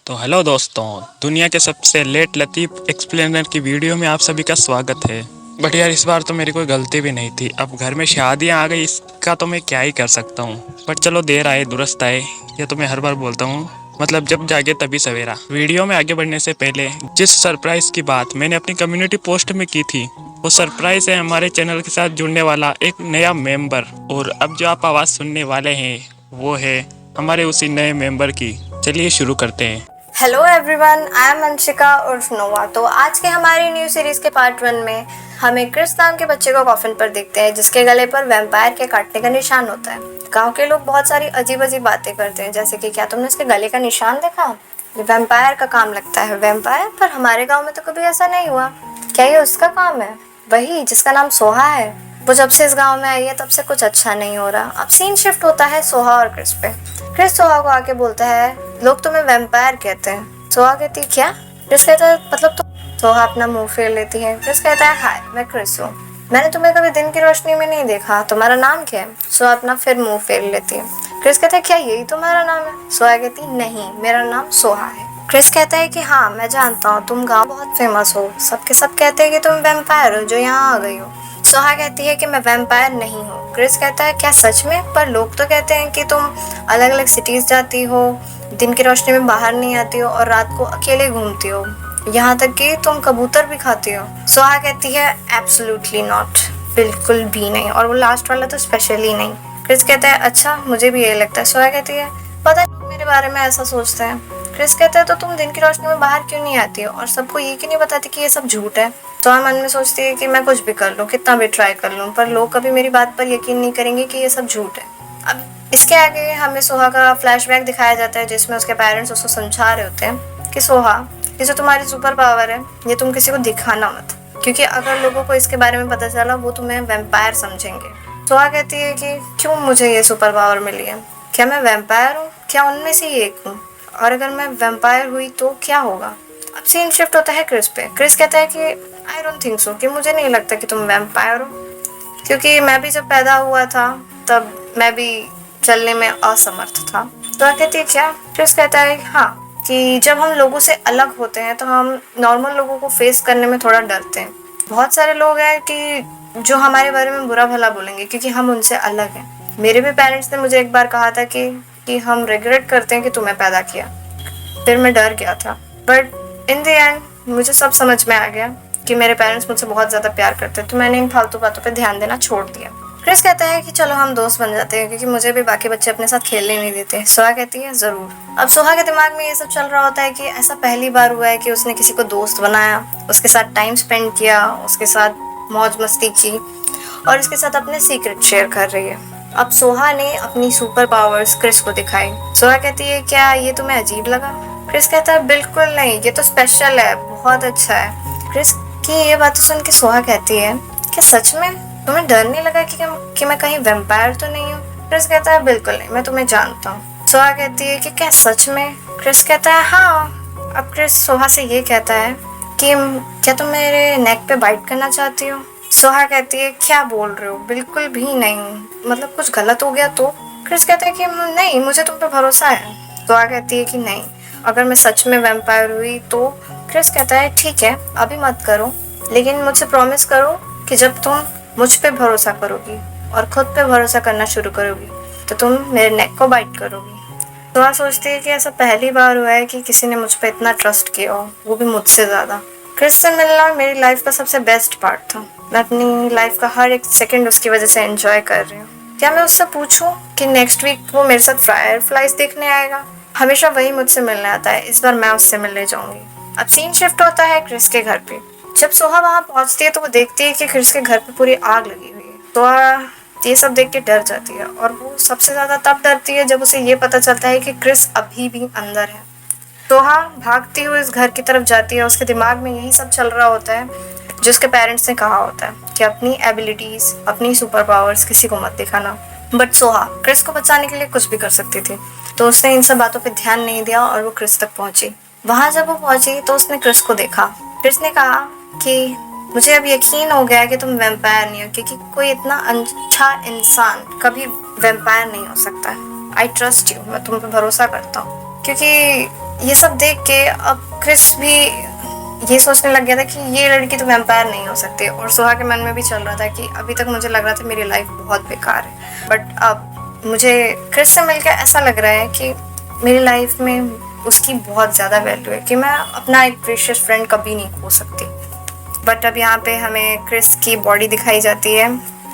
तो हेलो दोस्तों, दुनिया के सबसे लेट लतीफ़ एक्सप्लेनर की वीडियो में आप सभी का स्वागत है। बट यार इस बार तो मेरी कोई गलती भी नहीं थी। अब घर में शादियां आ गई, इसका तो मैं क्या ही कर सकता हूँ। बट चलो देर आए दुरुस्त आए, ये तो मैं हर बार बोलता हूँ। मतलब जब जागे तभी सवेरा। वीडियो में आगे बढ़ने से पहले जिस सरप्राइज की बात मैंने अपनी कम्युनिटी पोस्ट में की थी, वो सरप्राइज है हमारे चैनल के साथ जुड़ने वाला एक नया मेंबर। और अब जो आप आवाज़ सुनने वाले हैं वो है हमारे उसी नए मेंबर की। चलिए शुरू करते हैं। Hello everyone, I am Anshika उर्फ नोवा। तो आज के हमारी न्यू सीरीज के पार्ट 1 में हमें क्रिस नाम के बच्चे को कॉफिन पर देखते हैं, जिसके गले पर वैम्पायर के काटने का निशान होता है। गांव के लोग बहुत सारी अजीब अजीब बातें करते हैं, जैसे कि क्या तुमने इसके गले का निशान देखा? ये वैम्पायर का काम लगता है। वैम्पायर? पर हमारे गाँव में तो कभी ऐसा नहीं हुआ। क्या ये उसका काम है? वही जिसका नाम सोहा है। वो जब से इस गांव में आई है तब से कुछ अच्छा नहीं हो रहा। अब सीन शिफ्ट होता है सोहा और क्रिस पे। क्रिस सोहा को आके बोलता है, लोग तुम्हें वैम्पायर कहते हैं। सोहा कहती है, क्या? क्रिस कहता है, मतलब तो सोहा अपना मुंह फेर लेती है। क्रिस कहता है, हाय मैं क्रिस हूँ, मैंने तुम्हें कभी दिन की रोशनी में नहीं देखा, तुम्हारा नाम क्या है? सोहा अपना फिर मुंह फेर लेती है। क्रिस कहता है, क्या यही तुम्हारा नाम है? सोहा कहती, नहीं मेरा नाम सोहा है। क्रिस कहता है कि हाँ मैं जानता हूँ, तुम गाँव बहुत फेमस हो, सबके सब कहते हैं कि तुम वैम्पायर हो जो यहाँ आ गई हो। सोहा कहती है कि मैं वैम्पायर नहीं हूँ। क्रिस कहता है, क्या सच में? पर लोग तो कहते हैं कि तुम अलग अलग सिटीज जाती हो, दिन की रोशनी में बाहर नहीं आती हो और रात को अकेले घूमती हो, यहाँ तक कि तुम कबूतर भी खाती हो। सोहा कहती है, एब्सोल्युटली नॉट, बिल्कुल भी नहीं, और वो लास्ट वाला तो स्पेशली नहीं। क्रिस कहता है, अच्छा मुझे भी यही लगता है। सोहा कहती है, पता नहीं लोग मेरे बारे में ऐसा सोचते हैं। क्रिस कहता है, तो तुम दिन की रोशनी में बाहर क्यों नहीं आती हो और सबको ये क्यों नहीं बताती कि ये सब झूठ है? सोहा मन में सोचती है कि मैं कुछ भी कर लूँ, कितना भी ट्राई कर लूँ, पर लोग कभी मेरी बात पर यकीन नहीं करेंगे कि ये सब झूठ है। अब इसके आगे हमें सोहा का फ्लैशबैक दिखाया जाता है, जिसमें उसके पेरेंट्स उसको समझा रहे होते हैं कि सोहा, ये जो तुम्हारी सुपर पावर है ये तुम किसी को दिखाना मत, क्योंकि अगर लोगों को इसके बारे में पता चला वो तुम्हें वैम्पायर समझेंगे। सोहा कहती है कि क्यों मुझे ये सुपर पावर मिली है? क्या मैं वैम्पायर हूँ? क्या उनमें से ही एक हूँ? और अगर मैं वैम्पायर हुई तो क्या होगा? अब सीन शिफ्ट होता है क्रिस पे। क्रिस कहता है कि आई डोंट थिंक सो, कि मुझे नहीं लगता कि तुम वैम्पायर हो, क्योंकि मैं भी जब पैदा हुआ था तब मैं भी चलने में असमर्थ था। तो कहती है, क्या? क्रिस कहता है, हाँ, कि जब हम लोगों से अलग होते हैं तो हम नॉर्मल लोगों को फेस करने में थोड़ा डरते हैं। बहुत सारे लोग हैं कि जो हमारे बारे में बुरा भला बोलेंगे क्योंकि हम उनसे अलग हैं। मेरे भी पेरेंट्स ने मुझे एक बार कहा था कि हम रिग्रेट करते हैं कि तुम्हें पैदा किया। फिर मैं डर गया था, बट इन द एंड मुझे सब समझ में आ गया कि मेरे पेरेंट्स मुझसे बहुत ज़्यादा प्यार करते हैं, तो मैंने इन फालतू बातों पे ध्यान देना छोड़ दिया। क्रिस कहता है कि चलो हम दोस्त बन जाते हैं, क्योंकि मुझे भी बाकी बच्चे अपने साथ खेलने नहीं देते। सोहा कहती है, ज़रूर। अब सोहा के दिमाग में ये सब चल रहा होता है कि ऐसा पहली बार हुआ है कि उसने किसी को दोस्त बनाया, उसके साथ टाइम स्पेंड किया, उसके साथ मौज मस्ती की और उसके साथ अपने सीक्रेट शेयर कर रही है। अब सोहा ने अपनी सुपर पावर्स क्रिस को दिखाई। सोहा कहती है, क्या ये तुम्हें अजीब लगा? क्रिस कहता है, बिल्कुल नहीं, ये तो स्पेशल है, बहुत अच्छा है। क्रिस की ये बातें सुन के सोहा कहती है, क्या सच में तुम्हें डर नहीं लगा कि मैं कहीं वैम्पायर तो नहीं हूँ? क्रिस कहता है, बिल्कुल नहीं, मैं तुम्हें जानता हूँ। सोहा कहती है कि क्या सच में? क्रिस कहता है, हाँ। अब क्रिस सोहा से ये कहता है कि क्या तुम मेरे नेक पे बाइट करना चाहती हो? सोहा कहती है, क्या बोल रहे हो? बिल्कुल भी नहीं, मतलब कुछ गलत हो गया तो? क्रिस कहता है कि नहीं, मुझे तुम पे भरोसा है। सोहा कहती है कि नहीं, अगर मैं सच में वैम्पायर हुई तो? क्रिस कहता है, ठीक है अभी मत करो, लेकिन मुझसे प्रॉमिस करो कि जब तुम मुझ पे भरोसा करोगी और खुद पे भरोसा करना शुरू करोगी तो तुम मेरे नेक को बाइट करोगी। सोहा सोचती है कि ऐसा पहली बार हुआ है कि किसी ने मुझ पे इतना ट्रस्ट किया हो, वो भी मुझसे ज़्यादा। क्रिस से मिलना मेरी लाइफ का सबसे बेस्ट पार्ट था। मैं अपनी लाइफ का हर एक सेकंड उसकी वजह से एंजॉय कर रही हूँ। क्या मैं उससे पूछूं कि नेक्स्ट वीक वो मेरे साथ फायर फ्लाइज देखने आएगा? हमेशा वही मुझसे मिलने आता है, इस बार मैं उससे मिलने जाऊंगी। अब सीन शिफ्ट होता है क्रिस के घर पे। जब सोहा वहाँ पहुँचती है तो वो देखती है कि क्रिस के घर पे पूरी आग लगी हुई है। सोहा ये सब देख के डर जाती है, और वो सबसे ज्यादा तब डरती है जब उसे ये पता चलता है कि क्रिस अभी भी अंदर है। सोहा भागती हुई इस घर की तरफ जाती है। उसके दिमाग में यही सब चल रहा होता है जो उसके पेरेंट्स ने कहा होता है कि अपनी एबिलिटीज, अपनी सुपर पावर्स किसी को मत दिखाना। बट सोहा क्रिस को बचाने के लिए कुछ भी कर सकती थी, तो उसने इन सब बातों पे ध्यान नहीं दिया और वो क्रिस तक पहुंची। वहां जब वो पहुंची तो उसने क्रिस को देखा। क्रिस ने कहा कि मुझे अब यकीन हो गया कि तुम वैम्पायर नहीं हो, क्योंकि कोई इतना अच्छा इंसान कभी वैम्पायर नहीं हो सकता। आई ट्रस्ट यू, मैं तुम पे भरोसा करता हूँ, क्योंकि ये सब देख के अब क्रिस भी ये सोचने लग गया था कि ये लड़की तो वैम्पायर नहीं हो सकती, और सोहा के मन में भी चल रहा था कि अभी तक मुझे लग रहा था मेरी लाइफ बहुत बेकार है, बट अब मुझे क्रिस से मिलकर ऐसा लग रहा है कि मेरी लाइफ में उसकी बहुत ज़्यादा वैल्यू है कि मैं अपना एक प्रीशियस फ्रेंड कभी नहीं खो सकती। बट अब यहाँ पे हमें क्रिस की बॉडी दिखाई जाती है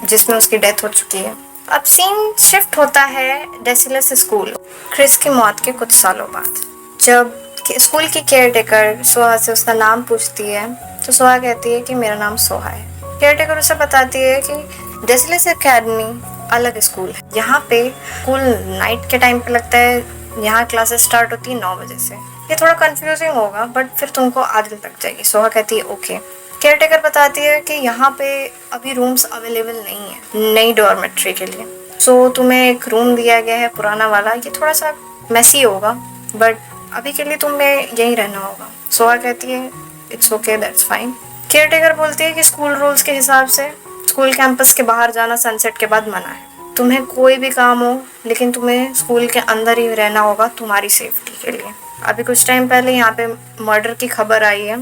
जिसमें उसकी डेथ हो चुकी है। अब सीन शिफ्ट होता है डेसिलस स्कूल, क्रिस की मौत के कुछ सालों बाद। जब स्कूल की केयर टेकर सोहा से उसका नाम पूछती है तो सोहा कहती है कि मेरा नाम सोहा है। केयर टेकर उसे बताती है कि डेसिलस एकेडमी अलग स्कूल है, यहाँ पे स्कूल नाइट के टाइम पे लगता है, यहाँ क्लासेस स्टार्ट होती है 9 बजे से। ये थोड़ा कंफ्यूजिंग होगा बट फिर तुमको आदत लग जाएगी। सोहा कहती है ओके। केयर टेकर बताती है कि यहाँ पे अभी रूम्स अवेलेबल नहीं है नई डॉर्मेट्री के लिए, सो तुम्हें एक रूम दिया गया है पुराना वाला, ये थोड़ा सा मैसी होगा बट अभी के लिए तुम्हें यहीं रहना होगा। सोहा कहती है it's okay, that's fine. Care taker बोलती है कि स्कूल रूल्स के हिसाब से स्कूल कैंपस के बाहर जाना सनसेट के बाद मना है, तुम्हें कोई भी काम हो लेकिन तुम्हें स्कूल के अंदर ही रहना होगा तुम्हारी सेफ्टी के लिए। अभी कुछ टाइम पहले यहाँ पे मर्डर की खबर आई है,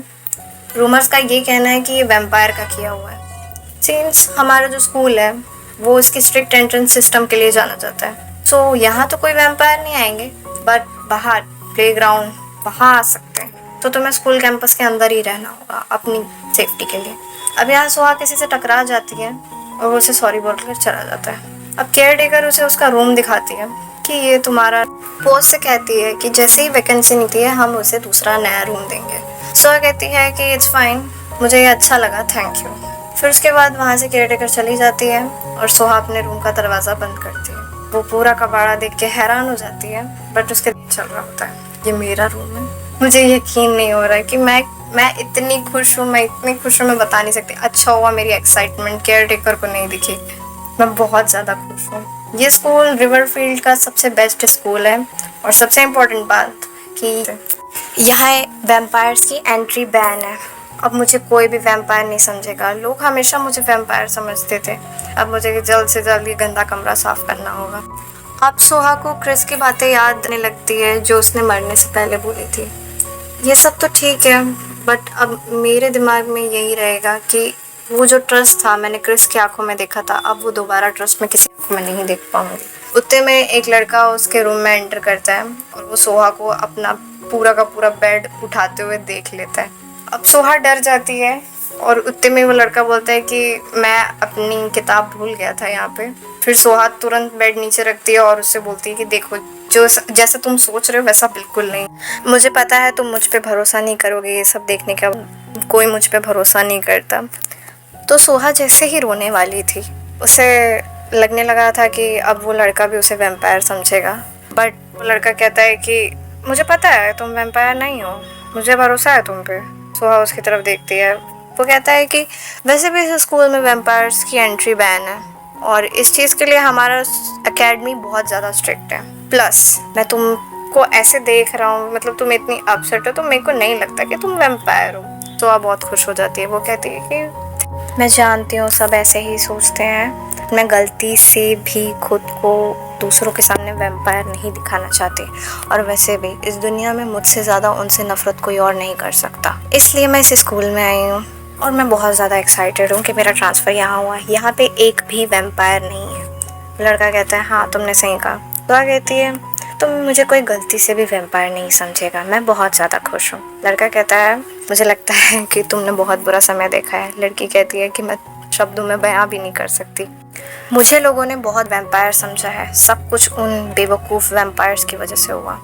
रूमर्स का ये कहना है कि ये वैम्पायर का किया हुआ है। सिंस हमारा जो स्कूल है वो इसकी स्ट्रिक्ट एंट्रेंस सिस्टम के लिए जाना जाता है, सो यहाँ तो कोई वैम्पायर नहीं आएंगे बट बाहर प्लेग्राउंड वहाँ आ सकते हैं, तो तुम्हें स्कूल कैंपस के अंदर ही रहना होगा अपनी सेफ्टी के लिए। अब यहाँ सोहा किसी से टकरा जाती है और वो उसे सॉरी बोलकर चला जाता है। अब केयर टेकर उसे उसका रूम दिखाती है कि ये तुम्हारा, बॉस से कहती है कि जैसे ही वैकेंसी निकली है हम उसे दूसरा नया रूम देंगे। सोहा कहती है कि इट्स फाइन, मुझे ये अच्छा लगा, थैंक यू। फिर उसके बाद वहाँ से केयर टेकर चली जाती है और सोहा अपने रूम का दरवाज़ा बंद करती है। वो पूरा कबाड़ा देख के हैरान हो जाती है बट उसके चल रहा होता है ये मेरा रूम है। मुझे यकीन नहीं हो रहा है कि मैं इतनी खुश हूँ, मैं इतनी खुश हूँ मैं बता नहीं सकती। अच्छा हुआ मेरी एक्साइटमेंट केयर टेकर को नहीं दिखी, मैं बहुत ज़्यादा खुश हूँ। ये स्कूल रिवरफील्ड का सबसे बेस्ट स्कूल है और सबसे इम्पोर्टेंट बात कि यहाँ वैम्पायर्स की एंट्री बैन है। अब मुझे कोई भी वैम्पायर नहीं समझेगा, लोग हमेशा मुझे वैम्पायर समझते थे। अब मुझे जल्द से जल्द ये गंदा कमरा साफ करना होगा। अब सोहा को क्रिस की बातें याद आने लगती है जो उसने मरने से पहले बोली थी। ये सब तो ठीक है बट अब मेरे दिमाग में यही रहेगा कि वो जो ट्रस्ट था मैंने क्रिस की आंखों में देखा था, अब वो दोबारा ट्रस्ट में किसी आंखों में नहीं देख पाऊंगी। उतने में एक लड़का उसके रूम में एंटर करता है और वो सोहा को अपना पूरा का पूरा बेड उठाते हुए देख लेता है। अब सोहा डर जाती है और उतने में वो लड़का बोलता है कि मैं अपनी किताब भूल गया था यहाँ पे। फिर सोहा तुरंत बेड नीचे रखती है और उससे बोलती है कि देखो जो जैसा तुम सोच रहे हो वैसा बिल्कुल नहीं, मुझे पता है तुम मुझ पे भरोसा नहीं करोगे, ये सब देखने का कोई मुझ पे भरोसा नहीं करता। तो सोहा जैसे ही रोने वाली थी उसे लगने लगा था कि अब वो लड़का भी उसे वैम्पायर समझेगा, बट वो लड़का कहता है कि मुझे पता है तुम वैम्पायर नहीं हो, मुझे भरोसा है तुम पे। सोहा उसकी तरफ देखती है, वो कहता है कि वैसे भी इस स्कूल में वैम्पायर्स की एंट्री बैन है और इस चीज़ के लिए हमारा एकेडमी बहुत ज़्यादा स्ट्रिक्ट है, प्लस मैं तुमको ऐसे देख रहा हूँ, मतलब तुम इतनी अपसेट हो तो मेरे को नहीं लगता कि तुम वैम्पायर हो। सोहा बहुत खुश हो जाती है, वो कहती है कि मैं जानती हूँ सब ऐसे ही सोचते हैं, मैं गलती से भी खुद को दूसरों के सामने वैम्पायर नहीं दिखाना चाहती, और वैसे भी इस दुनिया में मुझसे ज़्यादा उनसे नफ़रत कोई और नहीं कर सकता, इसलिए मैं इस स्कूल में आई हूँ और मैं बहुत ज़्यादा एक्साइटेड हूँ कि मेरा ट्रांसफ़र यहाँ हुआ है, यहाँ पे एक भी वैम्पायर नहीं है। लड़का कहता है हाँ तुमने सही कहा। दुआ कहती है तुम मुझे कोई गलती से भी वैम्पायर नहीं समझेगा, मैं बहुत ज़्यादा खुश हूँ। लड़का कहता है मुझे लगता है कि तुमने बहुत बुरा समय देखा है। लड़की कहती है कि मैं शब्दों में बयां भी नहीं कर सकती, मुझे लोगों ने बहुत वैम्पायर समझा है, सब कुछ उन बेवकूफ़ वैम्पायर्स की वजह से हुआ।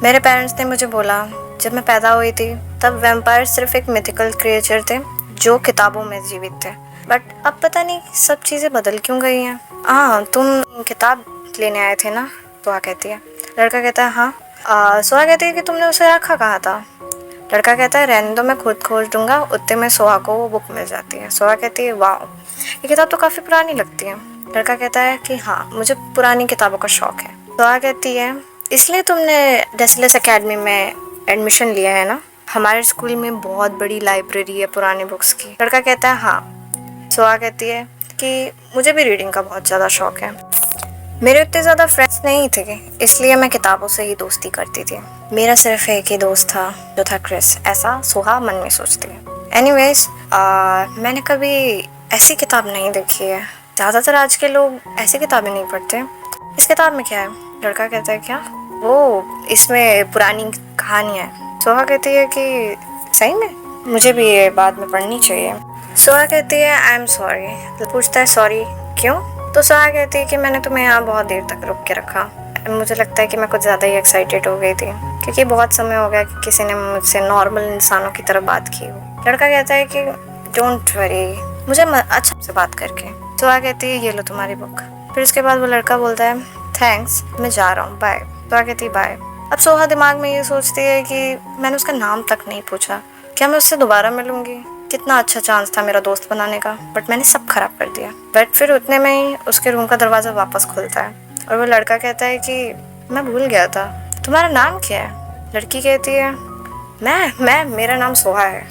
मेरे पेरेंट्स ने मुझे बोला जब मैं पैदा हुई थी तब वैम्पायर सिर्फ एक मिथिकल क्रिएचर थे जो किताबों में जीवित थे, बट अब पता नहीं सब चीज़ें बदल क्यों गई हैं। हाँ तुम किताब लेने आए थे ना, सोहा कहती है। लड़का कहता है हाँ। सोहा कहती है कि तुमने उसे रखा कहाँ था। लड़का कहता है रहने दो, मैं खुद खोज दूंगा। उतने में सोहा को वो बुक मिल जाती है। सोहा कहती है वाह ये किताब तो काफ़ी पुरानी लगती है। लड़का कहता है कि हाँ मुझे पुरानी किताबों का शौक़ है। सोहा कहती है इसलिए तुमने डेसिलस एकेडमी में एडमिशन लिया है ना, हमारे स्कूल में बहुत बड़ी लाइब्रेरी है पुरानी बुक्स की। लड़का कहता है हाँ। सोहा कहती है कि मुझे भी रीडिंग का बहुत ज़्यादा शौक़ है। मेरे इतने ज़्यादा फ्रेंड्स नहीं थे, इसलिए मैं किताबों से ही दोस्ती करती थी। मेरा सिर्फ एक ही दोस्त था जो था क्रिस, ऐसा सोहा मन में सोचती है। एनीवेज, मैंने कभी ऐसी किताब नहीं देखी है। ज़्यादातर आज के लोग ऐसी किताबें नहीं पढ़ते। इस किताब में क्या है? लड़का कहता है क्या वो इसमें पुरानी कहानियाँ है। सोहा कहती है कि सही में मुझे भी ये बाद में पढ़नी चाहिए। सोहा कहती है आई एम सॉरी। पूछता है सॉरी क्यों? तो सोहा कहती है कि मैंने तुम्हें यहाँ बहुत देर तक रोक के रखा। मुझे लगता है कि मैं कुछ ज़्यादा ही एक्साइटेड हो गई थी, क्योंकि बहुत समय हो गया कि किसी ने मुझसे नॉर्मल इंसानों की तरह बात की हो। लड़का कहता है कि डोंट वरी, मुझे अच्छा से बात करके। सोहा कहती है ये लो तुम्हारी बुक। फिर उसके बाद वो लड़का बोलता है थैंक्स, मैं जा रहा हूँ, बाय। सोहा कहती है बाय। अब सोहा दिमाग में ये सोचती है कि मैंने उसका नाम तक नहीं पूछा, क्या मैं उससे दोबारा मिलूंगी? कितना अच्छा चांस था मेरा दोस्त बनाने का, बट मैंने सब खराब कर दिया। बट फिर उतने में ही उसके रूम का दरवाज़ा वापस खुलता है और वो लड़का कहता है कि मैं भूल गया था, तुम्हारा नाम क्या है? लड़की कहती है मेरा नाम सोहा है।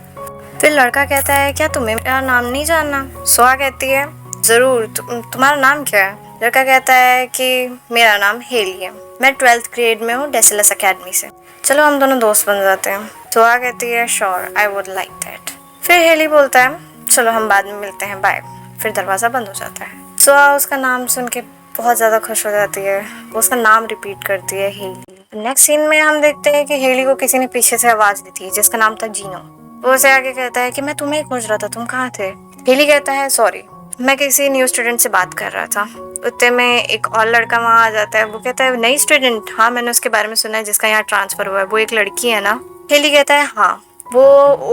फिर लड़का कहता है क्या तुम्हें मेरा नाम नहीं जानना? सोहा कहती है ज़रूर, तुम्हारा नाम क्या है? लड़का कहता है कि मेरा नाम हेली है, मैं 12th ग्रेड में हूँ डेसिलस अकेडमी से, चलो हम दोनों दोस्त बन जाते हैं। सोहा कहती है sure, I would like that. फिर हेली बोलता है चलो हम बाद में मिलते हैं, बाय। फिर दरवाज़ा बंद हो जाता है। सोहा उसका नाम सुन के बहुत ज़्यादा खुश हो जाती है, वो उसका नाम रिपीट करती है हेली। नेक्स्ट सीन में हम देखते हैं कि हेली को किसी ने पीछे से आवाज़ दी थी जिसका नाम था जीनो। वो उसे आगे कहता है कि मैं तुम्हें खोज रहा था, तुम कहाँ थे? हेली कहता है सॉरी, मैं किसी न्यू स्टूडेंट से बात कर रहा था। उतने में एक और लड़का वहाँ आ जाता है। वो कहता है नई स्टूडेंट? हाँ, मैंने उसके बारे में सुना है जिसका यहाँ ट्रांसफ़र हुआ है, वो एक लड़की है ना? हेली कहता है हाँ, वो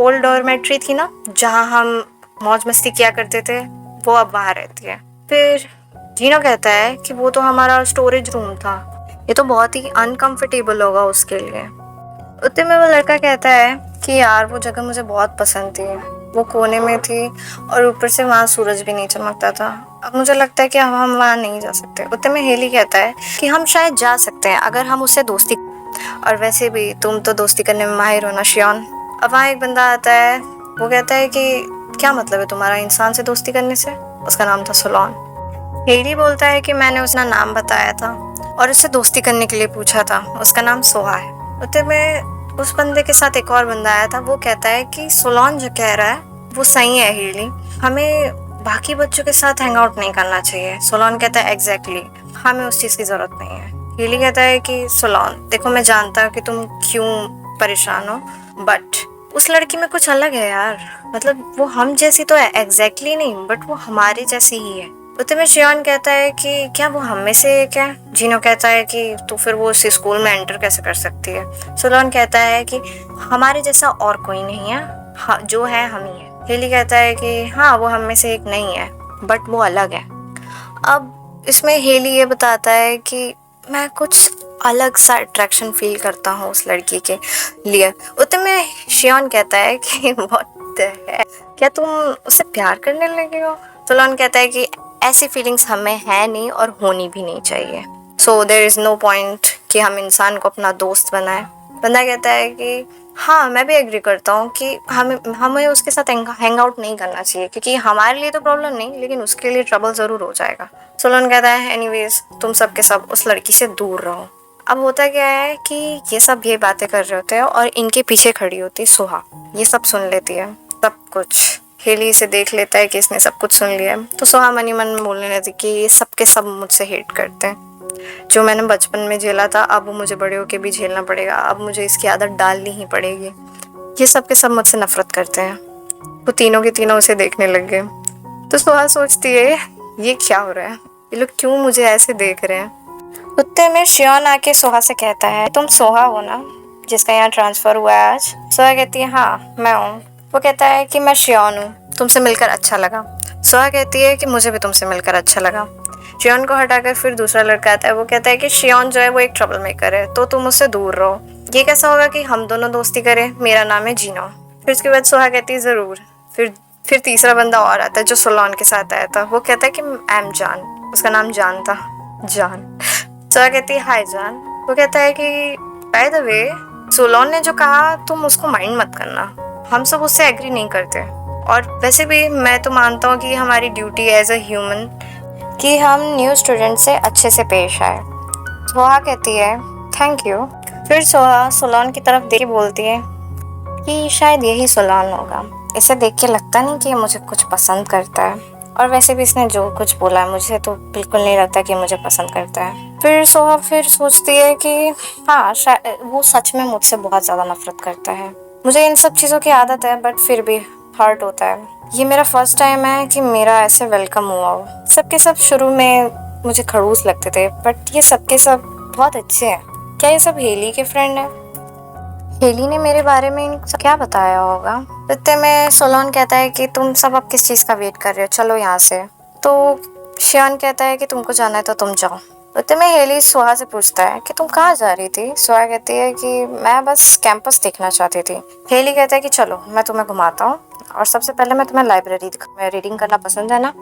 ओल्ड डॉर्मेट्री थी ना जहाँ हम मौज मस्ती किया करते थे, वो अब वहाँ रहती है। फिर जीनो कहता है कि वो तो हमारा स्टोरेज रूम था, ये तो बहुत ही अनकंफर्टेबल होगा उसके लिए। उतने में वो लड़का कहता है कि यार वो जगह मुझे बहुत पसंद थी, वो कोने में थी और ऊपर से वहाँ सूरज भी नहीं चमकता था, अब मुझे लगता है कि हम वहाँ नहीं जा सकते। उतने में हेली कहता है कि हम शायद जा सकते हैं अगर हम उससे दोस्ती, और वैसे भी तुम तो दोस्ती करने में माहिर हो ना शियोन। अब वहाँ एक बंदा आता है, वो कहता है कि क्या मतलब है तुम्हारा इंसान से दोस्ती करने से? उसका नाम था सोलोन। हेली बोलता है कि मैंने उसका नाम बताया था और उससे दोस्ती करने के लिए पूछा था, उसका नाम सोहा है। उतने में उस बंदे के साथ एक और बंदा आया था, वो कहता है कि सोलोन जो कह रहा है वो सही है हेली, हमें बाकी बच्चों के साथ हैंग आउट नहीं करना चाहिए। सोलोन कहता है एग्जैक्टली, हमें उस चीज़ की ज़रूरत नहीं है। हेली कहता है कि सोलोन देखो, मैं जानता हूँ कि तुम क्यों परेशान हो, बट उस लड़की में कुछ अलग है यार, मतलब वो हम जैसी तो है एग्जैक्टली नहीं, बट वो हमारे जैसी ही है। उतने में शियोन कहता है कि क्या वो हम में से एक है? जीनो कहता है कि तो फिर वो उस स्कूल में एंटर कैसे कर सकती है? सोलोन कहता है कि हमारे जैसा और कोई नहीं है, हाँ, जो है हम ही है। हेली कहता है कि हाँ वो हम में से एक नहीं है, बट वो अलग है। अब इसमें हेली ये बताता है कि मैं कुछ अलग सा अट्रैक्शन फील करता हूँ उस लड़की के लिए। उतने में शियोन कहता है कि व्हाट द हेक, क्या तुम उससे प्यार करने लगे हो? सोलोन कहता है कि ऐसी फीलिंग्स हमें है नहीं और होनी भी नहीं चाहिए, so there is no point कि हम इंसान को अपना दोस्त बनाएं। बंदा कहता है कि हाँ मैं भी एग्री करता हूँ कि हमें उसके साथ हैंग आउट नहीं करना चाहिए, क्योंकि हमारे लिए तो प्रॉब्लम नहीं, लेकिन उसके लिए ट्रबल ज़रूर हो जाएगा। सोलोन कहता है एनीवेज तुम सब के सब उस लड़की से दूर रहो। अब होता क्या है कि ये सब ये बातें कर रहे होते हैं और इनके पीछे खड़ी होती सोहा, ये सब सुन लेती है सब कुछ। हेली इसे देख लेता है कि इसने सब कुछ सुन लिया है, तो सोहा मन ही मन में बोलने लगती कि ये सब के सब मुझसे हेट करते हैं, जो मैंने बचपन में झेला था अब वो मुझे बड़े होके भी झेलना पड़ेगा, अब मुझे इसकी आदत डालनी ही पड़ेगी। ये सब के सब मुझसे नफरत करते हैं। वो तीनों के तीनों उसे देखने लग गए। तो सोहा सोचती है ये क्या हो रहा है, ये लोग क्यों मुझे ऐसे देख रहे हैं। उतने में शियोन आके सोहा से कहता है तुम सोहा हो ना जिसका यहाँ ट्रांसफ़र हुआ है आज? सोहा कहती है हाँ मैं हूँ। वो कहता है कि मैं शियोन हूँ, तुमसे मिलकर अच्छा लगा। सोहा कहती है कि मुझे भी तुमसे मिलकर अच्छा लगा। शियोन को हटाकर फिर दूसरा लड़का आता है, वो कहता है कि शियोन जो है वो एक ट्रबल मेकर है, तो तुम उससे दूर रहो। ये कैसा होगा कि हम दोनों दोस्ती करें, मेरा नाम है जीनो। फिर उसके बाद सोहा कहती है ज़रूर। फिर तीसरा बंदा और आता है जो सोलोन के साथ आया था, वो कहता है कि आई एम जान, उसका नाम जान था, जान। सोहा कहती है हाय जान। वो कहता है कि बाय द वे सोलोन ने जो कहा तुम उसको माइंड मत करना, हम सब उससे एग्री नहीं करते, और वैसे भी मैं तो मानता हूँ कि हमारी ड्यूटी एज अ ह्यूमन कि हम न्यू स्टूडेंट से अच्छे से पेश आए। सोहा कहती है थैंक यू। फिर सोहा सोलान की तरफ देख के बोलती है कि शायद यही सोलान होगा। इसे देख के लगता नहीं कि ये मुझे कुछ पसंद करता है, और वैसे भी इसने जो कुछ बोला है मुझे तो बिल्कुल नहीं लगता कि मुझे पसंद करता है। फिर सोहा फिर सोचती है कि हाँ शायद वो सच में मुझसे बहुत ज़्यादा नफरत करता है। मुझे इन सब चीज़ों की आदत है, बट फिर भी हर्ट होता है। ये मेरा फर्स्ट टाइम है कि मेरा ऐसे वेलकम हुआ हो। सबके सब शुरू में मुझे खड़ूस लगते थे, बट ये सबके सब बहुत अच्छे हैं। क्या ये सब हेली के फ्रेंड हैं? हेली ने मेरे बारे में इनको क्या बताया होगा? इतने में सोलोन कहता है कि तुम सब अब किस चीज़ का वेट कर रहे हो, चलो यहाँ से। तो शियान कहता है कि तुमको जाना है तो तुम जाओ। इतने में हेली सोहा से पूछता है कि तुम कहाँ जा रही थी? सोहा कहती है कि मैं बस कैंपस देखना चाहती थी। हेली कहता है कि चलो मैं तुम्हें घुमाता हूँ, और सबसे पहले मैं तुम्हें लाइब्रेरी दिखाऊंगा। रीडिंग करना पसंद है ना?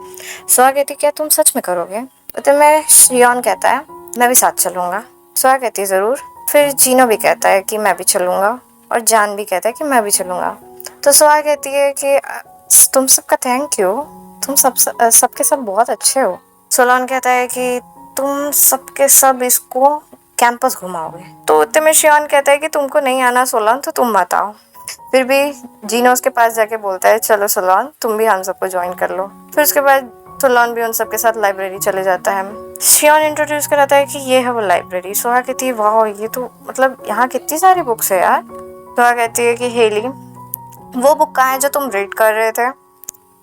सोहा कहती है क्या तुम सच में करोगे? इतने में शियान कहता है मैं भी साथ चलूँगा। सोहा कहती है ज़रूर। फिर जीनो भी कहता है कि मैं भी चलूँगा, और जान भी कहता है कि मैं भी चलूँगा। तो सोहा कहती है कि तुम सबका थैंक यू, तुम सबके सब बहुत अच्छे हो। सोलोन कहता है कि तुम सबके सब इसको कैंपस घुमाओगे। तो उतने में शियान कहता है कि तुमको नहीं आना सोलोन, तो तुम मत आओ। फिर भी जीनो उसके पास जाके बोलता है चलो सोलोन तुम भी हम सबको ज्वाइन कर लो। फिर उसके बाद सोलोन भी उन सबके साथ लाइब्रेरी चले जाता है। शियान इंट्रोड्यूस कराता है कि ये है वो लाइब्रेरी। सोहा कहती है वाह ये तो मतलब यहाँ कितनी सारी बुक्स है यार। सोहा कहती है कि हेली वो बुक कहाँ है जो तुम रीड कर रहे थे?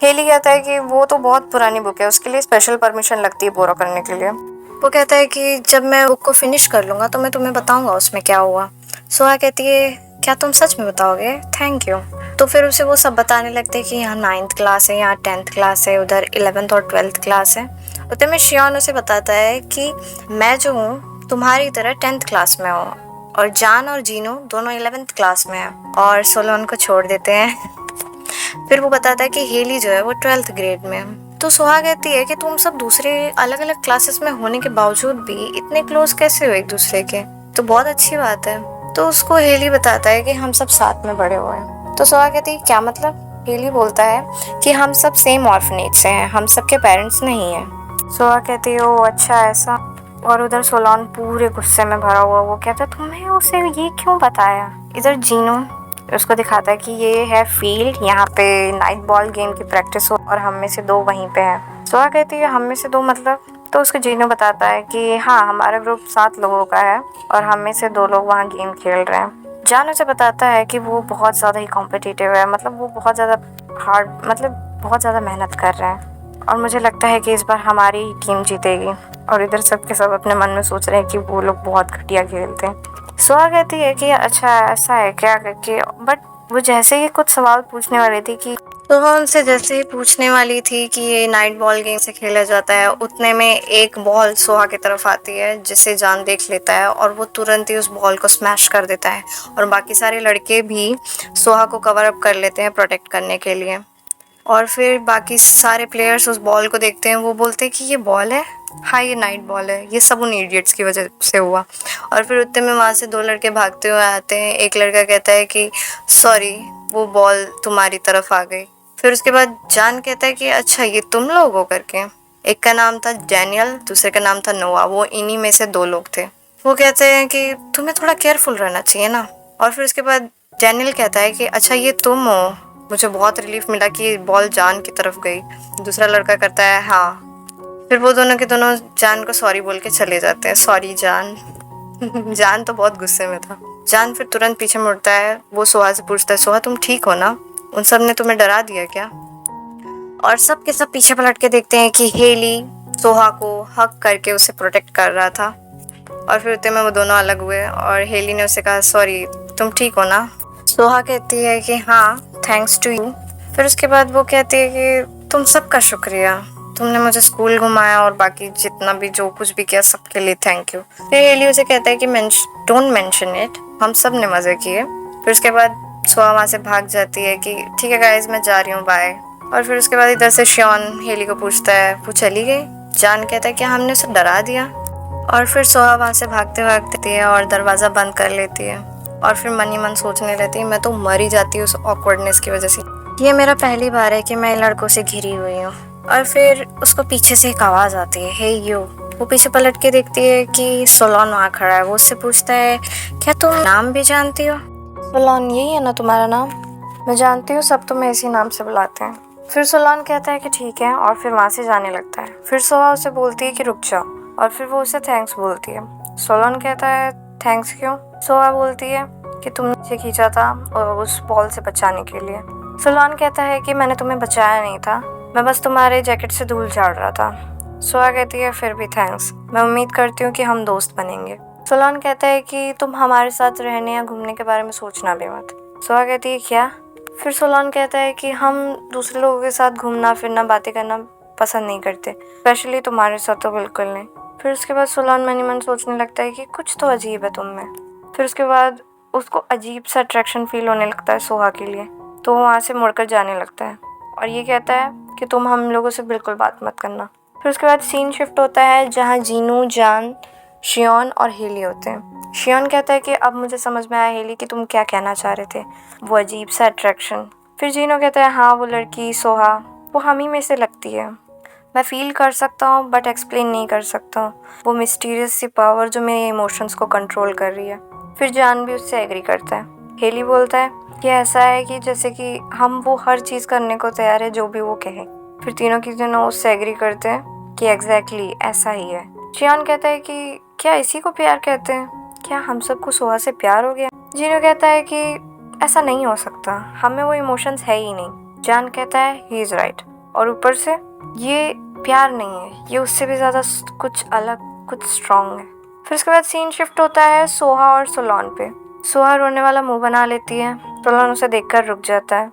हेली कहता है कि वो तो बहुत पुरानी बुक है, उसके लिए स्पेशल परमिशन लगती है बोरो करने के लिए। वो कहता है कि जब मैं बुक को फिनिश कर लूँगा तो मैं तुम्हें बताऊँगा उसमें क्या हुआ। सोहा कहती है क्या तुम सच में बताओगे? Thank you. तो फिर उसे वो सब बताने लगते हैं कि यहाँ 9th क्लास है, यहाँ 10th क्लास है, उधर 11th और 12th क्लास है। उतने में शियान उसे बताता है कि मैं जो हूँ तुम्हारी तरह 10th क्लास में हूँ, और जान और जीनो दोनों 11th क्लास में हैं, और सोलोन को छोड़ देते हैं। फिर वो बताता है कि हेली जो है वो 12th ग्रेड में है। तो सोहा कहती है कि तुम सब दूसरे अलग अलग क्लासेस में होने के बावजूद भी इतने क्लोज कैसे हो एक दूसरे के? तो बहुत अच्छी बात है। तो उसको हेली बताता है कि हम सब साथ में बड़े हुए हैं। तो सोहा कहती है क्या मतलब? हेली बोलता है कि हम सब सेम ऑर्फनेज से हैं, हम सबके पेरेंट्स नहीं हैं। सोहा कहती है ओ अच्छा ऐसा। और उधर सोलोन पूरे गुस्से में भरा हुआ वो कहता है तुम्हें उसे ये क्यों बताया? इधर जीनो उसको दिखाता है कि ये है फील्ड, यहाँ पे नाइट बॉल गेम की प्रैक्टिस हो और हम में से 2 वहीं पे हैं। सोहा कहती है हम में से 2 मतलब? तो उसको जीनो बताता है कि हाँ हमारा ग्रुप 7 लोगों का है और हम में से 2 लोग वहाँ गेम खेल रहे हैं। जान उसे बताता है कि वो बहुत ज़्यादा ही कॉम्पिटिटिव है, मतलब वो बहुत ज़्यादा हार्ड मतलब बहुत ज़्यादा मेहनत कर रहे हैं, और मुझे लगता है कि इस बार हमारी टीम जीतेगी। और इधर सब के सब अपने मन में सोच रहे हैं कि वो लोग बहुत घटिया खेलते हैं। सोहा कहती है कि अच्छा ऐसा है क्या करके, बट वो जैसे ही कुछ सवाल पूछने वाली थी कि सोहा उनसे जैसे ही पूछने वाली थी कि ये नाइट बॉल गेम से खेला जाता है, उतने में एक बॉल सोहा की तरफ आती है जिसे जान देख लेता है, और वो तुरंत ही उस बॉल को स्मैश कर देता है, और बाकी सारे लड़के भी सोहा को कवर अप कर लेते हैं प्रोटेक्ट करने के लिए। और फिर बाकी सारे प्लेयर्स उस बॉल को देखते हैं, वो बोलते हैं कि ये बॉल है, हाँ ये नाइट बॉल है, ये सब उन इडियट्स की वजह से हुआ। और फिर उतने में वहाँ से 2 लड़के भागते हुए आते हैं। एक लड़का कहता है कि सॉरी वो बॉल तुम्हारी तरफ आ गई। फिर उसके बाद जान कहता है कि अच्छा ये तुम लोग हो करके। एक का नाम था डैनियल, दूसरे का नाम था नोआ, वो इन्हीं में से 2 लोग थे। वो कहते हैं कि तुम्हें थोड़ा केयरफुल रहना चाहिए ना। और फिर उसके बाद डैनियल कहता है कि अच्छा ये तुम हो, मुझे बहुत रिलीफ मिला कि बॉल जान की तरफ गई। दूसरा लड़का करता है हाँ। फिर वो दोनों के दोनों जान को सॉरी बोल के चले जाते हैं। सॉरी जान। जान तो बहुत गुस्से में था। जान फिर तुरंत पीछे मुड़ता है, वो सोहा से पूछता है सोहा तुम ठीक हो ना? उन सब ने तुम्हें डरा दिया क्या? और सब के सब पीछे पलट के देखते हैं कि हेली सोहा को हक करके उसे प्रोटेक्ट कर रहा था। और फिर उतने में वो दोनों अलग हुए और हेली ने उसे कहा सॉरी तुम ठीक हो ना? सोहा कहती है कि हाँ थैंक्स टू यू। फिर उसके बाद वो कहती है कि तुम सबका शुक्रिया, तुमने मुझे स्कूल घुमाया और बाकी जितना भी जो कुछ भी किया सबके लिए थैंक यू। फिर हेली उसे कहता है कि डोंट मेंशन इट, हम सब ने मजे किए। फिर उसके बाद सोहा वहाँ से भाग जाती है कि ठीक है गाइस मैं जा रही हूँ बाय। और फिर उसके बाद इधर से शियान हेली को पूछता है वो चली गई? जान कहता है कि हमने उसे डरा दिया। और फिर सोहा वहाँ से भागते भागती है और दरवाज़ा बंद कर लेती है, और फिर मन ही मन सोचने लगती है मैं तो मर ही जाती हूँ उस ऑकवर्डनेस की वजह से। ये मेरा पहली बार है कि मैं इन लड़कों से घिरी हुई हूँ। और फिर उसको पीछे से एक आवाज़ आती है, हे यू। वो पीछे पलट के देखती है कि सोलोन वहाँ खड़ा है। वो उससे पूछता है, क्या तुम नाम भी जानती हो? सोलोन, यही है ना तुम्हारा नाम? मैं जानती हूँ, सब तुम्हें इसी नाम से बुलाते हैं। फिर सोलोन कहता है कि ठीक है, और फिर वहाँ से जाने लगता है। फिर सोहा उसे बोलती है कि रुक जाओ, और फिर वो उसे थैंक्स बोलती है। सोलोन कहता है, थैंक्स क्यों? सोहा बोलती है कि तुमने मुझे खींचा था उस बॉल से बचाने के लिए। सोलोन कहता है कि मैंने तुम्हें बचाया नहीं था, मैं बस तुम्हारे जैकेट से धूल झाड़ रहा था। सोहा कहती है, फिर भी थैंक्स, मैं उम्मीद करती हूँ कि हम दोस्त बनेंगे। सोलोन कहता है कि तुम हमारे साथ रहने या घूमने के बारे में सोचना भी मत। सोहा कहती है, क्या? फिर सोलोन कहता है कि हम दूसरे लोगों के साथ घूमना फिरना बातें करना पसंद नहीं करते, स्पेशली तुम्हारे साथ तो बिल्कुल नहीं। फिर उसके बाद सोलोन मन ही मन सोचने लगता है कि कुछ तो अजीब है तुम में। फिर उसके बाद उसको अजीब सा अट्रैक्शन फील होने लगता है सोहा के लिए, तो वो वहाँ से मुड़कर जाने लगता है और ये कहता है कि तुम हम लोगों से बिल्कुल बात मत करना। फिर उसके बाद सीन शिफ्ट होता है जहाँ जीनू, जान, शियोन और हेली होते हैं। शियोन कहता है कि अब मुझे समझ में आया हेली कि तुम क्या कहना चाह रहे थे, वो अजीब सा अट्रैक्शन। फिर जीनू कहता है, हाँ वो लड़की सोहा, वो हम ही में से लगती है, मैं फील कर सकता हूँ बट एक्सप्लेन नहीं कर सकता हूँ, वो मिस्टीरियस सी पावर जो मेरे इमोशंस को कंट्रोल कर रही है। फिर जान भी उससे एग्री करता है। हेली बोलता है कि ऐसा है कि जैसे कि हम वो हर चीज़ करने को तैयार है जो भी वो कहे। फिर तीनों की तीनों उससे एग्री करते हैं कि एग्जैक्टली ऐसा ही है। शियान कहता है कि क्या इसी को प्यार कहते हैं? क्या हम सबको सोहा से प्यार हो गया? जीनू कहता है कि ऐसा नहीं हो सकता, हमें वो इमोशंस है ही नहीं। जान कहता है ही इज़ राइट, और ऊपर से ये प्यार नहीं है, ये उससे भी ज़्यादा कुछ अलग, कुछ स्ट्रॉन्ग है। फिर उसके बाद सीन शिफ्ट होता है सोहा और सोलोन पे। सोहा रोने वाला मुंह बना लेती है, सोलोन उसे देखकर रुक जाता है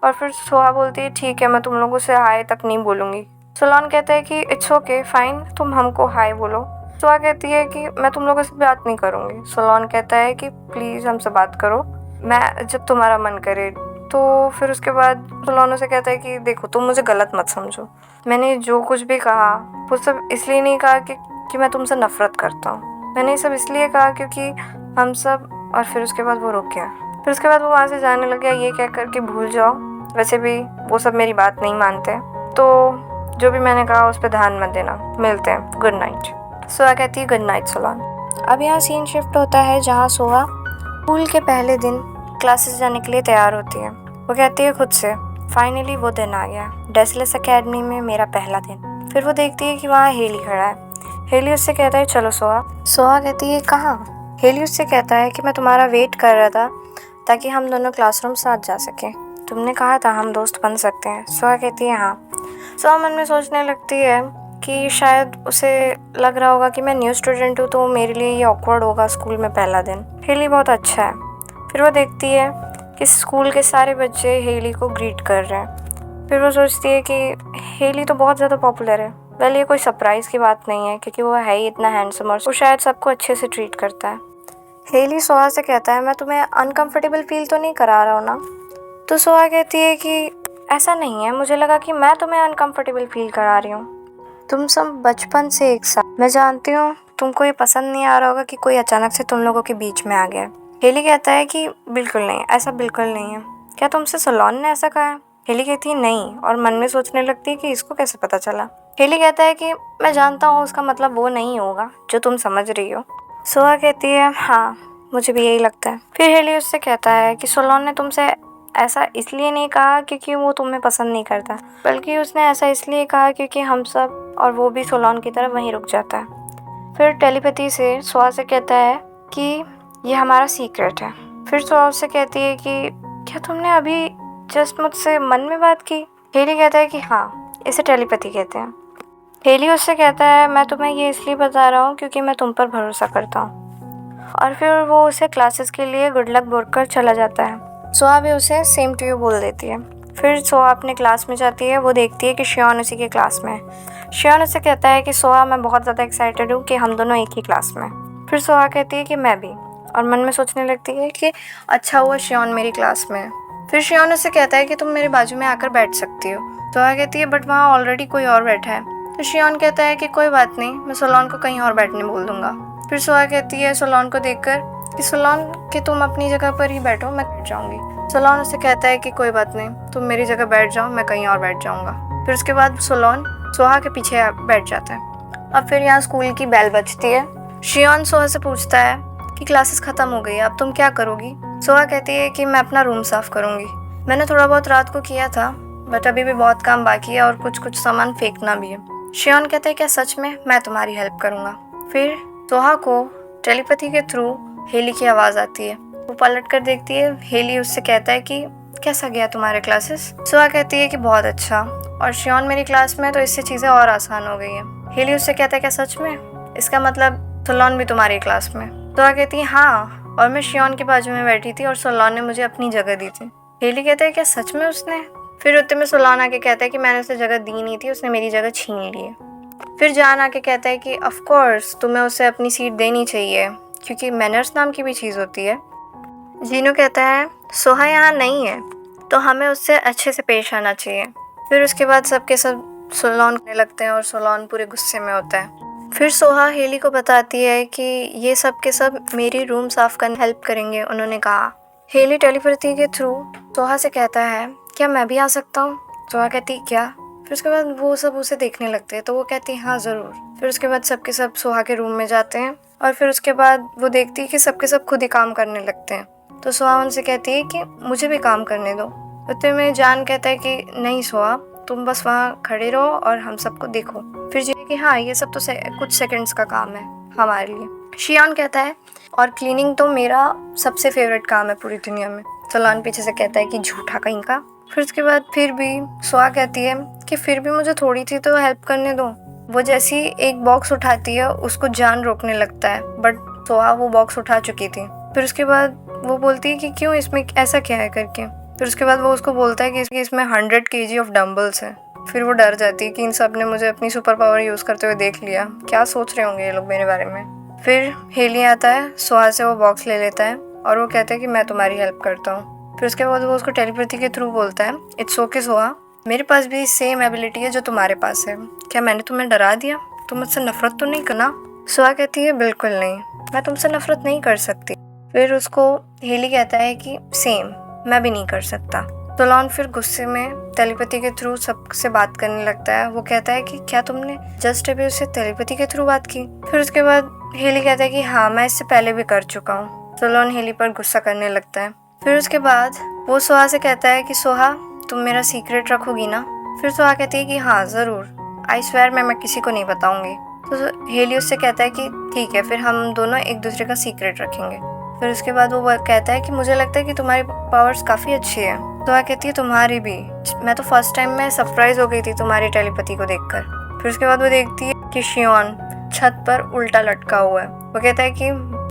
और फिर सोहा बोलती है, ठीक है, मैं तुम लोगों से हाय तक नहीं बोलूँगी। सोलोन कहता है कि इट्स ओके फाइन, तुम हमको हाय बोलो। सोहा कहती है कि मैं तुम लोगों से बात नहीं करूँगी। सोलोन कहता है कि प्लीज़ हमसे बात करो, मैं जब तुम्हारा मन करे। तो फिर उसके बाद सोलोन उसे कहता है कि देखो तुम मुझे गलत मत समझो, मैंने जो कुछ भी कहा वो सब इसलिए नहीं कहा कि मैं तुमसे नफरत करता हूँ, मैंने ये सब इसलिए कहा क्योंकि हम सब। और फिर उसके बाद वो रुक गया। फिर उसके बाद वो वहाँ से जाने लग गया ये कहकर कि भूल जाओ, वैसे भी वो सब मेरी बात नहीं मानते, तो जो भी मैंने कहा उस पर ध्यान मत देना, मिलते हैं, गुड नाइट। सोहा कहती है गुड नाइट सोलोन। अब यहाँ सीन शिफ्ट होता है जहाँ सोहा स्कूल के पहले दिन क्लासेस जाने के लिए तैयार होती है। वो कहती है खुद से, फाइनली वो दिन आ गया, डेसलेस एकेडमी में मेरा पहला दिन। फिर वो देखती है कि वहाँ हेली खड़ा है। हेली उससे कहता है चलो सोहा। सोहा कहती है कहाँ? हेली उससे कहता है कि मैं तुम्हारा वेट कर रहा था ताकि हम दोनों क्लासरूम साथ जा सकें, तुमने कहा था हम दोस्त बन सकते हैं। सोहा कहती है हाँ। सोहा मन में सोचने लगती है कि शायद उसे लग रहा होगा कि मैं न्यू स्टूडेंट हूँ तो मेरे लिए ये ऑकवर्ड होगा स्कूल में पहला दिन। हेली बहुत अच्छा है। फिर वो देखती है कि स्कूल के सारे बच्चे हेली को ग्रीट कर रहे हैं। फिर वो सोचती है कि हेली तो बहुत ज़्यादा पॉपुलर है। वेल ये कोई सरप्राइज़ की बात नहीं है क्योंकि वो है ही इतना हैंडसम और वो शायद सबको अच्छे से ट्रीट करता है। हेली सोहा से कहता है मैं तुम्हें अनकंफर्टेबल फील तो नहीं करा रहा हूँ ना? तो सोहा कहती है कि ऐसा नहीं है, मुझे लगा कि मैं तुम्हें अनकंफर्टेबल फील करा रही हूँ, तुम सब बचपन से एक साथ, मैं जानती हूँ तुमको ये पसंद नहीं आ रहा होगा कि कोई अचानक से तुम लोगों के बीच में आ गया। हेली कहता है कि बिल्कुल नहीं, ऐसा बिल्कुल नहीं है, क्या तुमसे सोलोन ने ऐसा कहा? हेली कहती है नहीं, और मन में सोचने लगती है कि इसको कैसे पता चला। हेली कहता है कि मैं जानता हूँ उसका मतलब वो नहीं होगा जो तुम समझ रही हो। सोहा कहती है हाँ, मुझे भी यही लगता है। फिर हेली उससे कहता है कि सोलोन ने तुमसे ऐसा इसलिए नहीं कहा क्योंकि वो तुम्हें पसंद नहीं करता, बल्कि उसने ऐसा इसलिए कहा क्योंकि हम सब और वो भी सोलोन की तरह वहीं रुक जाता है। फिर टेलीपैथी से सोहा से कहता है कि ये हमारा सीक्रेट है। फिर सोहा उससे कहती है कि क्या तुमने अभी जस्ट मुझसे मन में बात की? हेली कहता है कि हाँ, इसे टेलीपैथी कहते हैं। हेली उससे कहता है मैं तुम्हें ये इसलिए बता रहा हूँ क्योंकि मैं तुम पर भरोसा करता हूँ। और फिर वो उसे क्लासेस के लिए गुड लक बोलकर चला जाता है। सोहा भी उसे सेम टू यू बोल देती है। फिर सोहा अपने क्लास में जाती है। वो देखती है कि शियोन उसी के क्लास में है। शियोन उसे कहता है कि सोहा मैं बहुत ज़्यादा एक्साइटेड हूँ कि हम दोनों एक ही क्लास में। फिर सोहा कहती है कि मैं भी, और मन में सोचने लगती है कि अच्छा हुआ शियोन मेरी क्लास में है। फिर शियोन उससे कहता है कि तुम मेरे बाजू में आकर बैठ सकती हो। सोहा कहती है बट वहाँ ऑलरेडी कोई और बैठा है। तो शियोन कहता है कि कोई बात नहीं, मैं सोलोन को कहीं और बैठने बोल दूंगा। फिर सोहा कहती है सोलोन को देखकर कि सोलोन कि तुम अपनी जगह पर ही बैठो, मैं बैठ जाऊंगी। सोलोन उससे कहता है कि कोई बात नहीं, तुम मेरी जगह बैठ जाओ, मैं कहीं और बैठ जाऊंगा। फिर उसके बाद सोलोन सोहा के पीछे बैठ जाता है। अब फिर यहाँ स्कूल की बेल बजती है। शियोन सोहा से पूछता है कि क्लासेस ख़त्म हो गई, अब तुम क्या करोगी। सोहा कहती है कि मैं अपना रूम साफ़ करूँगी। मैंने थोड़ा बहुत रात को किया था, बट अभी भी बहुत काम बाकी है और कुछ सामान फेंकना भी है। शियोन कहता है क्या सच में, मैं तुम्हारी हेल्प करूँगा। फिर सोहा को टेलीपैथी के थ्रू हेली की आवाज़ आती है। वो पलट कर देखती है। हेली उससे कहता है कि कैसा गया तुम्हारे क्लासेस। सोहा कहती है कि बहुत अच्छा, और शियोन मेरी क्लास में तो इससे चीज़ें और आसान हो गई हैं। हेली उससे कहता है क्या सच में, इसका मतलब सोलोन भी तुम्हारी क्लास में। सोहा कहती है हाँ, और मैं शियोन के बाजू में बैठी थी और सोलोन ने मुझे अपनी जगह दी थी। हेली कहता है क्या सच में उसने। फिर उतने में सोलोन आके कहता है कि मैंने उसे जगह दी नहीं थी, उसने मेरी जगह छीन ली है। फिर जान आके कहता है कि ऑफ कोर्स तुम्हें उसे अपनी सीट देनी चाहिए, क्योंकि मैनर्स नाम की भी चीज़ होती है। जीनू कहता है सोहा यहाँ नहीं है तो हमें उससे अच्छे से पेश आना चाहिए। फिर उसके बाद सबके सब सोलोन करने लगते हैं और सोलोन पूरे गुस्से में होता है। फिर सोहा हेली को बताती है कि ये सब के सब मेरी रूम साफ़ करने हेल्प करेंगे, उन्होंने कहा। हेली टेलीपैथी के थ्रू सोहा से कहता है क्या मैं भी आ सकता हूँ। सोहा कहती क्या। फिर उसके बाद वो सब उसे देखने लगते हैं तो वो कहती है हाँ ज़रूर। फिर उसके बाद सबके सब सोहा के रूम में जाते हैं और फिर उसके बाद वो देखती है कि सबके सब खुद ही काम करने लगते हैं। तो सोहा उनसे कहती है कि मुझे भी काम करने दो। उतने में जान कहता है कि नहीं सोहा, तुम बस वहाँ खड़े रहो और हम सबको देखो। फिर जी कि हाँ ये सब तो कुछ सेकंड्स का काम है हमारे लिए। शियोन कहता है और क्लीनिंग तो मेरा सबसे फेवरेट काम है पूरी दुनिया में। सोलोन पीछे से कहता है कि झूठा कहीं का। फिर उसके बाद फिर भी सोहा कहती है कि फिर भी मुझे थोड़ी सी तो हेल्प करने दो। वो जैसी एक बॉक्स उठाती है उसको जान रोकने लगता है, बट सोहा वो बॉक्स उठा चुकी थी। फिर उसके बाद वो बोलती है कि क्यों, इसमें ऐसा क्या है करके। फिर उसके बाद वो उसको बोलता है कि इसमें 100 kg ऑफ डम्बल्स है। फिर वो डर जाती है कि इन सब ने मुझे अपनी सुपर पावर यूज़ करते हुए देख लिया, क्या सोच रहे होंगे ये लोग मेरे बारे में। फिर हेली आता है, सोहा से वो बॉक्स ले लेता है और वो कहता है कि मैं तुम्हारी हेल्प करता हूँ। फिर उसके बाद वो उसको टेलीपैथी के थ्रू बोलता है इट्स ओके सोहा, मेरे पास भी सेम एबिलिटी है जो तुम्हारे पास है। क्या मैंने तुम्हें डरा दिया, तुम मुझसे नफरत तो नहीं करना। सोहा कहती है बिल्कुल नहीं, मैं तुमसे नफरत नहीं कर सकती। फिर उसको हेली कहता है कि सेम, मैं भी नहीं कर सकता। सोलोन फिर गुस्से में टेलीपैथी के थ्रू सबसे बात करने लगता है। वो कहता है कि क्या तुमने जस्ट अभी उससे टेलीपैथी के थ्रू बात की। फिर उसके बाद हेली कहता है कि हाँ मैं इससे पहले भी कर चुका हूँ। सोलोन हेली पर गुस्सा करने लगता है। फिर उसके बाद वो सोहा से कहता है कि सोहा तुम मेरा सीक्रेट रखोगी ना। फिर सोहा कहती है कि हाँ ज़रूर, आई स्वेयर मैं किसी को नहीं बताऊंगी। तो हेली उससे कहता है कि ठीक है, फिर हम दोनों एक दूसरे का सीक्रेट रखेंगे। फिर उसके बाद वो कहता है कि मुझे लगता है कि तुम्हारी पावर्स काफ़ी अच्छी है। सोहा कहती है तुम्हारी भी, मैं तो फर्स्ट टाइम में सरप्राइज हो गई थी तुम्हारी टेलीपैथी को देखकर। फिर उसके बाद वो देखती है कि शियोन छत पर उल्टा लटका हुआ है। वो कहता है कि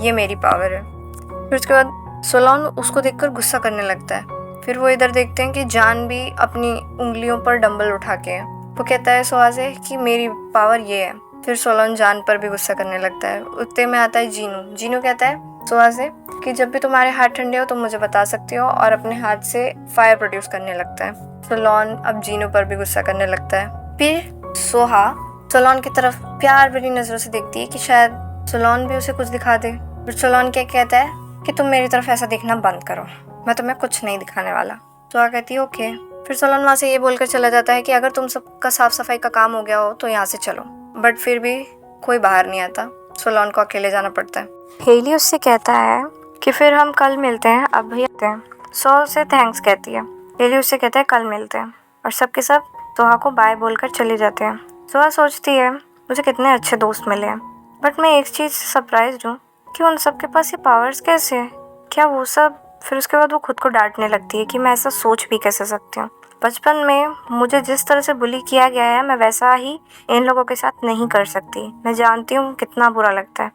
ये मेरी पावर है। फिर उसके बाद सोलोन उसको देखकर गुस्सा करने लगता है। फिर वो इधर देखते हैं कि जान भी अपनी उंगलियों पर डंबल उठा के है। वो कहता है सोहा से कि मेरी पावर ये है। फिर सोलोन जान पर भी गुस्सा करने लगता है। उतने में आता है जीनू। जीनू कहता है सोहा से कि जब भी तुम्हारे हाथ ठंडे हो तुम मुझे बता सकती हो, और अपने हाथ से फायर प्रोड्यूस करने लगता है। सोलोन अब जीनू पर भी गुस्सा करने लगता है। फिर सोहा सोलोन की तरफ प्यार भरी नजरों से देखती है कि शायद सोलोन भी उसे कुछ दिखा दे। फिर सोलोन क्या कहता है कि तुम मेरी तरफ ऐसा देखना बंद करो, मैं तुम्हें कुछ नहीं दिखाने वाला। सोहा कहती है ओके। फिर सोलोन वहाँ से ये बोलकर चला जाता है कि अगर तुम सबका साफ सफाई का काम हो गया हो तो यहाँ से चलो। बट फिर भी कोई बाहर नहीं आता, सोलोन को अकेले जाना पड़ता है। हेली उससे कहता है कि फिर हम कल मिलते हैं, अभी आते हैं। सो उसे थैंक्स कहती है। हेली उससे कहता है कल मिलते हैं, और सबके सब सोहा को बाय बोलकर चले जाते हैं। सोहा सोचती है मुझे कितने अच्छे दोस्त मिले हैं, बट मैं एक चीज़ से सरप्राइज्ड हूँ कि उन सबके पास ये पावर्स कैसे हैं, क्या वो सब। फिर उसके बाद वो खुद को डांटने लगती है कि मैं ऐसा सोच भी कैसे सकती हूँ। बचपन में मुझे जिस तरह से बुली किया गया है मैं वैसा ही इन लोगों के साथ नहीं कर सकती। मैं जानती हूँ कितना बुरा लगता है,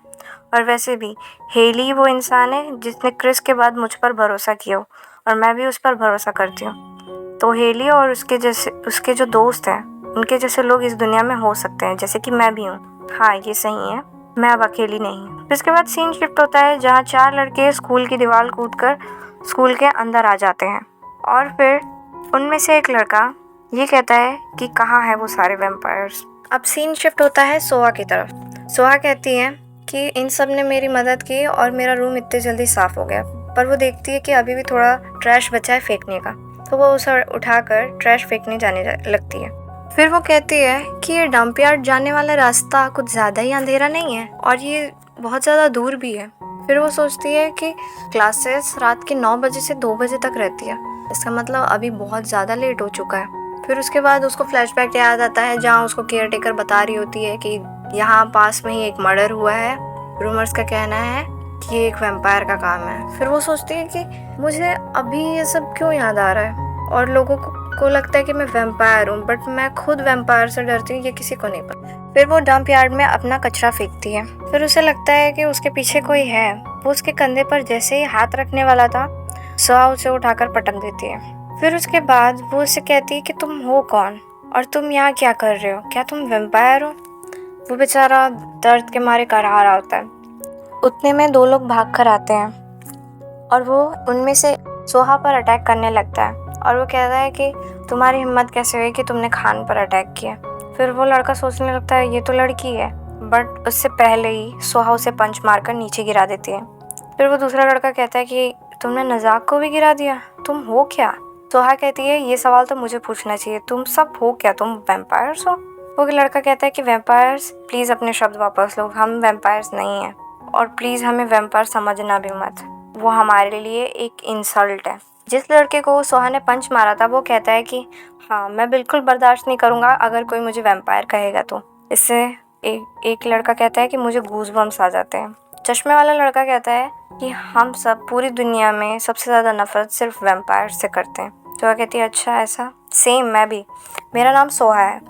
और वैसे भी हेली वो इंसान है जिसने क्रिस के बाद मुझ पर भरोसा किया हो, और मैं भी उस पर भरोसा करती हूँ। तो हेली और उसके जो दोस्त हैं उनके जैसे लोग इस दुनिया में हो सकते हैं, जैसे कि मैं भी हूँ। हाँ ये सही है, मैं अब अकेली नहीं हूँ। इसके बाद सीन शिफ्ट होता है जहाँ 4 लड़के स्कूल की दीवार कूदकर स्कूल के अंदर आ जाते हैं, और फिर उनमें से एक लड़का ये कहता है कि कहाँ है वो सारे वैम्पायर्स। अब सीन शिफ्ट होता है सोहा की तरफ। सोहा कहती है कि इन सब ने मेरी मदद की और मेरा रूम इतने जल्दी साफ हो गया, पर वो देखती है कि अभी भी थोड़ा ट्रैश बचा है फेंकने का, तो वो उसे उठाकर ट्रैश फेंकने जाने लगती है। फिर वो कहती है कि ये डंप यार्ड जाने वाला रास्ता कुछ ज़्यादा ही अंधेरा नहीं है और ये बहुत ज़्यादा दूर भी है। फिर वो सोचती है कि क्लासेस रात के 9 बजे से 2 बजे तक रहती है, इसका मतलब अभी बहुत ज़्यादा लेट हो चुका है। फिर उसके बाद उसको फ्लैशबैक याद आता है जहाँ उसको केयर टेकर बता रही होती है कि यहाँ पास में ही एक मर्डर हुआ है, रूमर्स का कहना है कि ये एक वैम्पायर का काम है। फिर वो सोचती है कि मुझे अभी ये सब क्यों याद आ रहा है और लोगों को लगता है कि मैं वैम्पायर हूँ, बट मैं खुद वैम्पायर से डरती हूँ, ये किसी को नहीं पता। फिर वो डंप यार्ड में अपना कचरा फेंकती है। फिर उसे लगता है कि उसके पीछे कोई है। वो उसके कंधे पर जैसे ही हाथ रखने वाला था, सोहा उसे उठाकर पटक देती है। फिर उसके बाद वो उसे कहती है कि तुम हो कौन और तुम यहाँ क्या कर रहे हो, क्या तुम वैम्पायर हो? वो बेचारा दर्द के मारे कराह रहा होता है। उतने में 2 लोग भाग कर आते हैं और वो उनमें से सोहा पर अटैक करने लगता है और वो कहता है कि तुम्हारी हिम्मत कैसे हुई कि तुमने खान पर अटैक किया। फिर वो लड़का सोचने लगता है ये तो लड़की है, बट उससे पहले ही सोहा उसे पंच मारकर नीचे गिरा देती है। फिर वो दूसरा लड़का कहता है कि तुमने नजाक को भी गिरा दिया, तुम हो क्या? सोहा कहती है ये सवाल तो मुझे पूछना चाहिए, तुम सब हो क्या, तुम वैम्पायर्स हो? वो लड़का कहता है कि वैम्पायर्स, प्लीज़ अपने शब्द वापस लो, हम वैम्पायर्स नहीं हैं और प्लीज़ हमें वैम्पायर समझना भी मत, वो हमारे लिए एक इंसल्ट है। जिस लड़के को सोहा ने पंच मारा था वो कहता है कि हाँ, मैं बिल्कुल बर्दाश्त नहीं करूँगा अगर कोई मुझे वैम्पायर कहेगा तो। इससे एक लड़का कहता है कि मुझे गूज़बम्स आ जाते हैं। चश्मे वाला लड़का कहता है कि हम सब पूरी दुनिया में सबसे ज़्यादा नफरत सिर्फ वैम्पायर से करते हैं। सोहा कहती है अच्छा ऐसा, सेम मैं भी, मेरा नाम सोहा है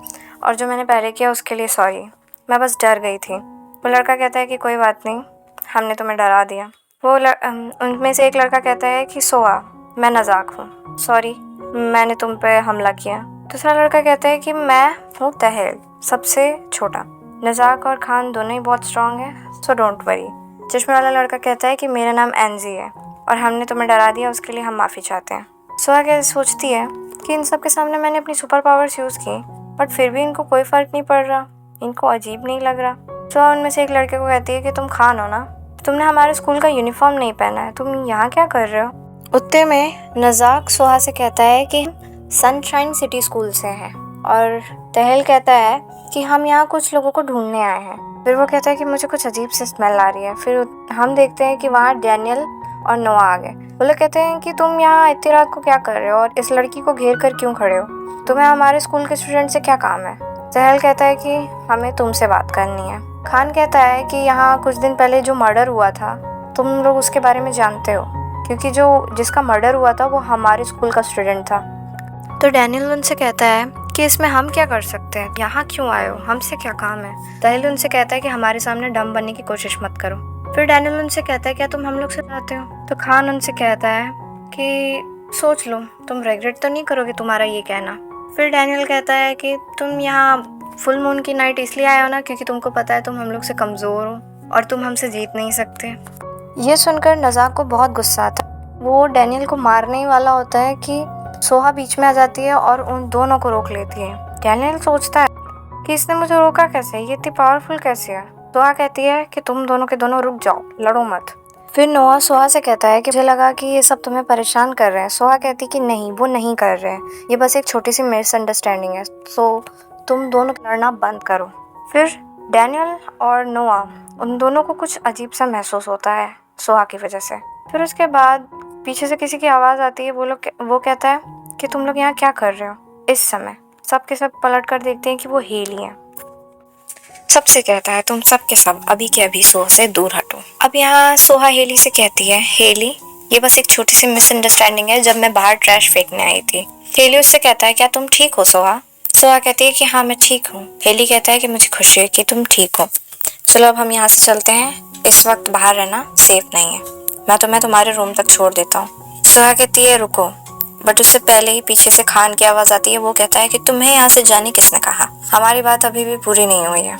और जो मैंने पहले किया उसके लिए सॉरी, मैं बस डर गई थी। वो लड़का कहता है कि कोई बात नहीं, हमने तुम्हें डरा दिया। उनमें से एक लड़का कहता है कि सोहा, मैं नजाक हूँ, सॉरी मैंने तुम पे हमला किया। दूसरा लड़का कहता है कि मैं हूँ तहल, सबसे छोटा। नजाक और खान दोनों ही बहुत स्ट्रांग है, सो डोंट वरी। चश्मे वाला लड़का कहता है कि मेरा नाम एनजी है और हमने तुम्हें डरा दिया, उसके लिए हम माफ़ी चाहते हैं। सोहा क्या सोचती है कि इन सब के सामने मैंने अपनी सुपर पावर्स यूज़ की, बट फिर भी इनको कोई फ़र्क नहीं पड़ रहा, इनको अजीब नहीं लग रहा। सोहा उनमें से एक लड़के को कहती है कि तुम खान हो ना, तुमने हमारे स्कूल का यूनिफॉर्म नहीं पहना है, तुम यहाँ क्या कर रहे हो? उतने में नजाक सोहा से कहता है कि सनशाइन सिटी स्कूल से है और तहल कहता है कि हम यहाँ कुछ लोगों को ढूंढने आए हैं। फिर वो कहता है कि मुझे कुछ अजीब सी स्मेल आ रही है। फिर हम देखते हैं कि वहाँ डैनियल और नोआ आ गए। वो लोग कहते हैं कि तुम यहाँ इतनी रात को क्या कर रहे हो और इस लड़की को घेर कर क्यों खड़े हो, तुम्हें हमारे स्कूल के स्टूडेंट से क्या काम है? तहल कहता है कि हमें तुमसे बात करनी है। खान कहता है कि यहाँ कुछ दिन पहले जो मर्डर हुआ था तुम लोग उसके बारे में जानते हो, क्योंकि जिसका मर्डर हुआ था वो हमारे स्कूल का स्टूडेंट था। तो डैनियल उनसे कहता है कि इसमें हम क्या कर सकते हैं, यहाँ क्यों आए हो, हमसे क्या काम है? तहल उनसे कहता है कि हमारे सामने डम बनने की कोशिश मत करो। फिर डैनियल उनसे कहता है क्या तुम हम लोग से चाहते हो? तो खान उनसे कहता है कि सोच लो, तुम रिग्रेट तो नहीं करोगे तुम्हारा ये कहना। फिर डैनियल कहता है कि तुम यहाँ फुल मून की नाइट इसलिए आए हो ना क्योंकि तुमको पता है तुम हम लोग से कमज़ोर हो और तुम हमसे जीत नहीं सकते। ये सुनकर नजाक को बहुत गुस्सा आता है। वो डैनियल को मारने ही वाला होता है कि सोहा बीच में आ जाती है और उन दोनों को रोक लेती है। डैनियल सोचता है कि इसने मुझे रोका कैसे, ये इतनी पावरफुल कैसे है? सोहा कहती है कि तुम दोनों के दोनों रुक जाओ, लड़ो मत। फिर नोआ सोहा से कहता है कि मुझे लगा कि ये सब तुम्हें परेशान कर रहे हैं। सोहा कहती कि नहीं, वो नहीं कर रहे हैं, ये बस एक छोटी सी मिसअंडरस्टैंडिंग है, सो तुम दोनों लड़ना बंद करो। फिर डैनियल और नोआ, उन दोनों को कुछ अजीब सा महसूस होता है सोहा की वजह से। फिर उसके बाद पीछे से किसी की आवाज़ आती है। वो कहता है कि तुम लोग यहाँ क्या कर रहे हो? इस समय सब के सब पलट कर देखते हैं कि वो हेली है। सबसे कहता है तुम सब के सब अभी के अभी सोहा से दूर हटो। अब यहाँ सोहा हेली से कहती है हेली, ये बस एक छोटी सी मिसअंडरस्टैंडिंग है, जब मैं बाहर ट्रैश फेंकने आई थी। हेली उससे कहता है क्या तुम ठीक हो सोहा? सोहा कहती है कि हाँ मैं ठीक हूँ। हेली कहता है कि मुझे खुशी है कि तुम ठीक हो, चलो अब हम यहाँ से चलते हैं, इस वक्त बाहर रहना सेफ नहीं है, मैं तुम्हें तुम्हारे रूम तक छोड़ देता हूँ। सोहा कहती है रुको, बट उससे पहले ही पीछे से खान की आवाज़ आती है। वो कहता है कि तुम्हें यहाँ से जाने किसने कहा, हमारी बात अभी भी पूरी नहीं हुई है।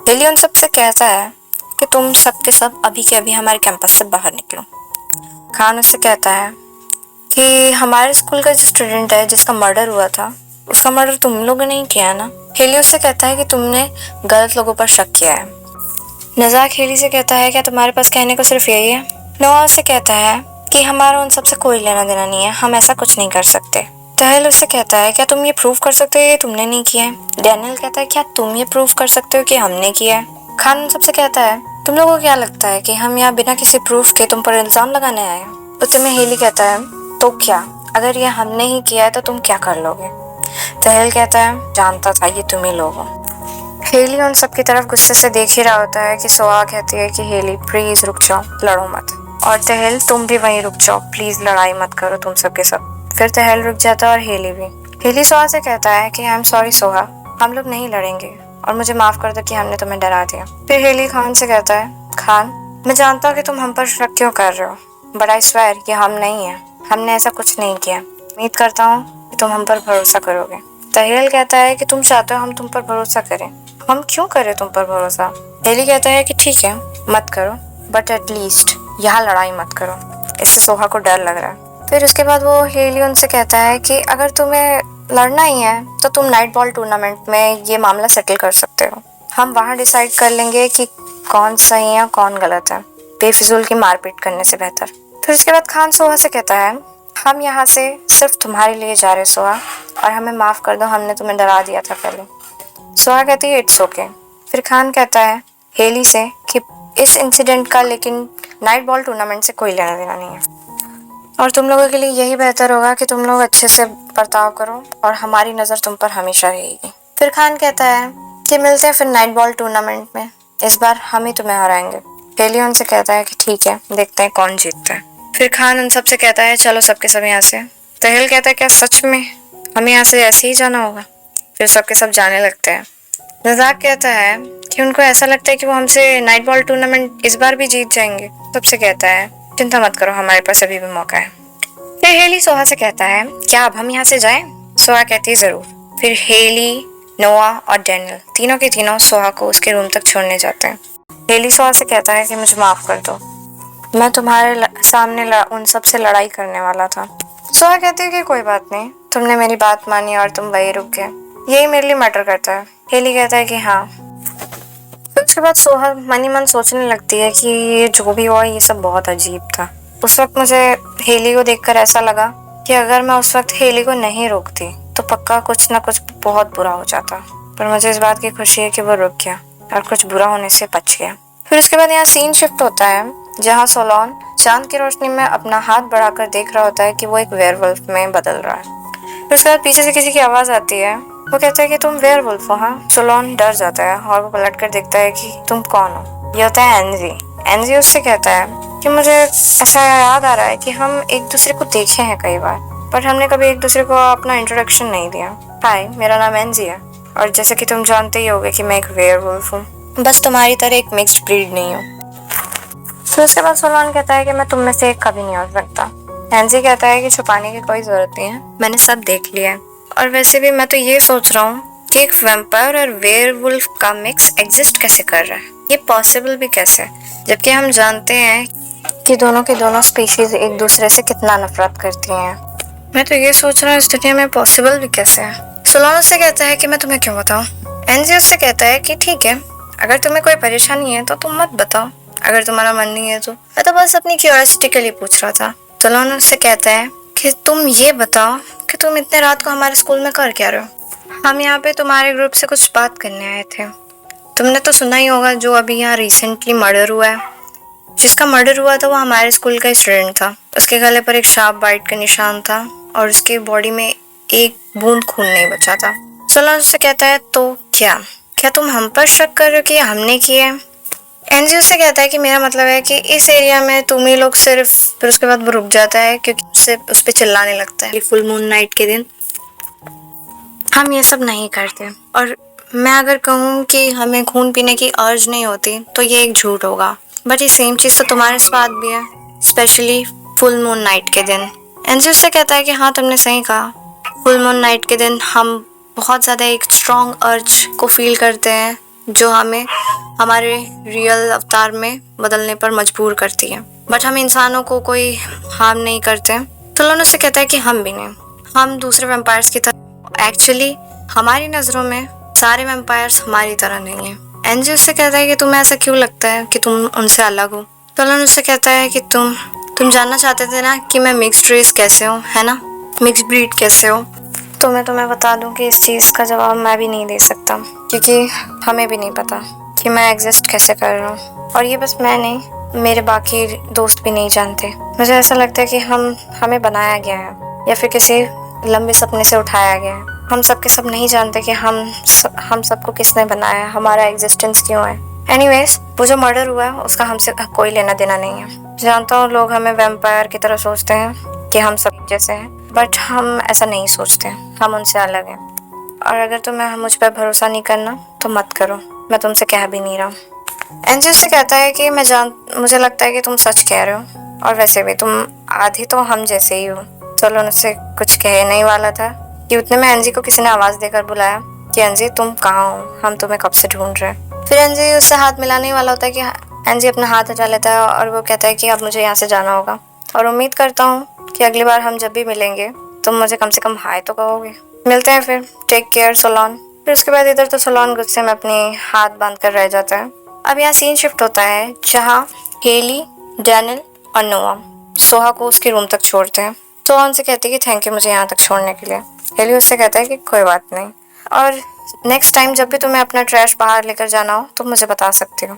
हेली उन सबसे कहता है कि तुम सब के सब अभी के अभी हमारे कैंपस से बाहर निकलो। खान उससे कहता है कि हमारे स्कूल का जो स्टूडेंट है जिसका मर्डर हुआ था, उसका मर्डर तुम लोगों ने ही किया है ना? हेली उससे कहता है कि तुमने गलत लोगों पर शक किया है। नजाक हेली से कहता है क्या तुम्हारे पास कहने को सिर्फ यही है? नोआ उससे कहता है कि हमारा उन सबसे कोई लेना देना नहीं है, हम ऐसा कुछ नहीं कर सकते। तहल उससे कहता है क्या तुम ये प्रूव कर सकते हो ये तुमने नहीं किया है। डैनियल कहता है क्या तुम ये प्रूव कर सकते हो कि हमने किया है। खान उन सबसे कहता है तुम लोगों को क्या लगता है कि हम यहाँ बिना किसी प्रूफ के तुम पर इल्जाम लगाने आए हैं। उत्तर में हेली कहता है तो क्या, अगर ये हमने ही किया है तो तुम क्या कर लोगे। तहल कहता है जानता था ये तुम ही लोग हो। हेली उन सबकी तरफ गुस्से से देख ही रहा होता है कि सोहा कहती है कि हेली प्लीज रुक जाओ, लड़ो मत। और तहल तुम भी वहीं रुक जाओ, प्लीज लड़ाई मत करो तुम सबके सब। फिर तहल रुक जाता है और हेली भी। हेली सोहा से कहता है कि आई एम सॉरी सोहा, हम लोग नहीं लड़ेंगे और मुझे माफ कर दो कि हमने तुम्हें डरा दिया। फिर हेली खान से कहता है खान मैं जानता हूँ कि तुम हम पर शक क्यों कर रहे हो, बट आई स्वेयर ये हम नहीं है, हमने ऐसा कुछ नहीं किया। उम्मीद करता हूँ कि तुम हम पर भरोसा करोगे। तहल कहता है कि तुम चाहते हो हम तुम पर भरोसा करें, हम क्यों करें तुम पर भरोसा। हेली कहता है कि ठीक है मत करो, बट एटलीस्ट यहाँ लड़ाई मत करो, इससे सोहा को डर लग रहा है। फिर उसके बाद वो हेली उनसे कहता है कि अगर तुम्हें लड़ना ही है तो तुम नाइट बॉल टूर्नामेंट में ये मामला सेटल कर सकते हो, हम वहाँ डिसाइड कर लेंगे कि कौन सही है कौन गलत है, बेफिजूल की मारपीट करने से बेहतर। फिर उसके बाद खान सोहा से कहता है हम यहाँ से सिर्फ तुम्हारे लिए जा रहे सोहा, और हमें माफ कर दो, हमने तुम्हें डरा दिया था पहले। सोहा कहती है इट्स ओके। फिर खान कहता है हेली से कि इस इंसिडेंट का लेकिन नाइट बॉल टूर्नामेंट से कोई लेना देना नहीं है, और तुम लोगों के लिए यही बेहतर होगा कि तुम लोग अच्छे से बर्ताव करो और हमारी नज़र तुम पर हमेशा रहेगी। फिर खान कहता है कि मिलते हैं फिर नाइट बॉल टूर्नामेंट में, इस बार हम ही तुम्हें हराएंगे। हेली उनसे कहता है कि ठीक है देखते हैं कौन जीतता है। फिर खान उन सबसे कहता है चलो सबके सब यहाँ से। तहल कहता है क्या सच में हमें यहाँ से ऐसे ही जाना होगा। फिर सबके सब जाने लगते हैं। रज़ाक कहता है कि उनको ऐसा लगता है कि वो हमसे नाइट बॉल टूर्नामेंट इस बार भी जीत जाएंगे। सबसे कहता है चिंता मत करो हमारे पास अभी भी मौका है। फिर हेली सोहा से कहता है क्या अब हम यहाँ से जाएं। सोहा कहती है जरूर। फिर हेली, नोआ और डैनियल तीनों के तीनों सोहा को उसके रूम तक छोड़ने जाते हैं। हेली सोहा से कहता है कि मुझे माफ कर दो, मैं तुम्हारे सामने उन सब से लड़ाई करने वाला था। सोहा कहती है कि कोई बात नहीं, तुमने मेरी बात मानी और तुम वही रुक गए, यही मेरे लिए मैटर करता है। हेली कहता है कि हाँ। फिर उसके बाद सोहा मन ही मन सोचने लगती है कि ये जो भी हुआ ये सब बहुत अजीब था। उस वक्त मुझे हेली को देखकर ऐसा लगा कि अगर मैं उस वक्त हेली को नहीं रोकती तो पक्का कुछ ना कुछ बहुत बुरा हो जाता, पर मुझे इस बात की खुशी है कि वो रुक गया और कुछ बुरा होने से बच गया। फिर उसके बाद यहाँ सीन शिफ्ट होता है जहाँ सोलोन चांद की रोशनी में अपना हाथ बढ़ाकर देख रहा होता है कि वो एक वेयरवुल्फ में बदल रहा है। फिर उसके बाद पीछे से किसी की आवाज आती है, वो कहता है कि तुम वेयरवुल्फ हो। हाँ। सोलोन डर जाता है और वो पलट कर देखता है कि तुम कौन हो। ये होता है एनजी। एनजी उससे कहता है कि मुझे ऐसा याद आ रहा है कि हम एक दूसरे को देखे हैं कई बार, पर हमने कभी एक दूसरे को अपना इंट्रोडक्शन नहीं दिया। हाय मेरा नाम एनजी है, और जैसे कि तुम जानते ही होगे कि मैं एक वेयरवुल्फ हूँ, बस तुम्हारी तरह एक मिक्स्ड ब्रीड नहीं हूँ। तो उसके बाद सोलोन कहता है कि मैं तुम में से एक कभी नहीं हो सकता। एनजी कहता है कि छुपाने की कोई जरूरत नहीं है, मैंने सब देख लिया है, और वैसे भी मैं तो ये सोच रहा हूँ कि एक वैम्पायर और वेयरवुल्फ का मिक्स एग्जिस्ट कैसे कर रहा है, ये पॉसिबल भी कैसे, जबकि हम जानते हैं कि दोनों के दोनों स्पीशीज एक दूसरे से कितना नफरत करती हैं। मैं तो ये सोच रहा हूँ इस दुनिया में पॉसिबल भी कैसे है। सोलोन उससे कहता है कि मैं तुम्हें क्यों बताऊँ। एनजी उससे कहता है कि ठीक है, अगर तुम्हें कोई परेशानी है तो तुम मत बताओ, अगर तुम्हारा मन नहीं है तो। मैं तो बस अपनी क्यूरियोसिटी के लिए पूछ रहा था। सोलोन उससे कहता है कि तुम ये बताओ कि तुम इतने रात को हमारे स्कूल में कर क्या रहे हो। हम यहाँ पे तुम्हारे ग्रुप से कुछ बात करने आए थे। तुमने तो सुना ही होगा जो अभी यहाँ रिसेंटली मर्डर हुआ है। जिसका मर्डर हुआ था वो हमारे स्कूल का स्टूडेंट था। उसके गले पर एक शार्प बाइट का निशान था और उसकी बॉडी में एक बूंद खून नहीं बचा था। सोलोन उससे कहता है तो क्या तुम हम पर शक कर रहे हो कि हमने किया है। एनजी उससे कहता है कि मेरा मतलब है कि इस एरिया में तुम ही लोग सिर्फ। फिर उसके बाद वो रुक जाता है क्योंकि उससे उस पर चिल्लाने लगता है। फुल मून नाइट के दिन हम ये सब नहीं करते, और मैं अगर कहूँ कि हमें खून पीने की अर्ज नहीं होती तो ये एक झूठ होगा, बट ये सेम चीज़ तो तुम्हारे साथ भी है, स्पेशली फुल मून नाइट के दिन। एनजी उससे कहता है कि हाँ तुमने सही कहा, फुल मून नाइट के दिन हम बहुत ज़्यादा एक स्ट्रॉन्ग अर्ज को फील करते हैं जो हमें हमारे रियल अवतार में बदलने पर मजबूर करती है, बट हम इंसानों को कोई हार्म नहीं करते। तो लोन उससे कहता है कि हम भी नहीं, हम दूसरे वैम्पायर्स की तरह। एक्चुअली हमारी नज़रों में सारे वैम्पायर्स हमारी तरह नहीं है। एनजी उससे कहता है कि तुम्हें ऐसा क्यों लगता है कि तुम उनसे अलग हो। तो लोन उससे कहता है कि तुम जानना चाहते थे ना कि मैं मिक्स्ड रेस कैसे हूँ, है ना, मिक्स्ड ब्रीड कैसे हो। तो मैं बता दूं कि इस चीज़ का जवाब मैं भी नहीं दे सकता, क्योंकि हमें भी नहीं पता कि मैं एग्जिस्ट कैसे कर रहा हूँ। और ये बस मैं नहीं, मेरे बाकी दोस्त भी नहीं जानते। मुझे ऐसा लगता है कि हमें बनाया गया है या फिर किसी लंबे सपने से उठाया गया है। हम सब के सब नहीं जानते कि हम सबको किसने बनाया है, हमारा एग्जिस्टेंस क्यों है। एनीवेज, वो जो मर्डर हुआ है उसका हमसे कोई लेना देना नहीं है। जानता हूँ लोग हमें वैम्पायर की तरह सोचते हैं कि हम सब जैसे हैं, बट हम ऐसा नहीं सोचते, हम उनसे अलग हैं। और अगर तुम्हें मुझ पर भरोसा नहीं करना तो मत करो, मैं तुमसे कह भी नहीं रहा हूँ। एनजी उससे कहता है कि मुझे लगता है कि तुम सच कह रहे हो, और वैसे भी तुम आधी तो हम जैसे ही हो। सोलोन उससे कुछ कह नहीं वाला था कि उतने में एनजी को किसी ने आवाज़ देकर बुलाया कि एनजी तुम कहाँ हो, हम तुम्हें कब से ढूंढ रहे हैं। फिर एनजी उससे हाथ मिलाने वाला होता है कि एनजी अपना हाथ हटा लेता है और वो कहता है कि अब मुझे यहाँ से जाना होगा, और उम्मीद करता हूँ कि अगली बार हम जब भी मिलेंगे तुम मुझे कम से कम हाय तो कहोगे। मिलते हैं फिर, टेक केयर सोलोन। फिर उसके बाद इधर तो सोलोन गुस्से में अपने हाथ बांध कर रह जाता है। अब यहाँ सीन शिफ्ट होता है जहाँ हेली, डैनियल और नोआ सोहा को उसके रूम तक छोड़ते हैं। सोहा उनसे कहती है कि थैंक यू मुझे यहाँ तक छोड़ने के लिए। हेली उससे कहता है कि कोई बात नहीं, और नेक्स्ट टाइम जब भी तुम्हें अपना ट्रैश बाहर लेकर जाना हो तो मुझे बता सकती हो।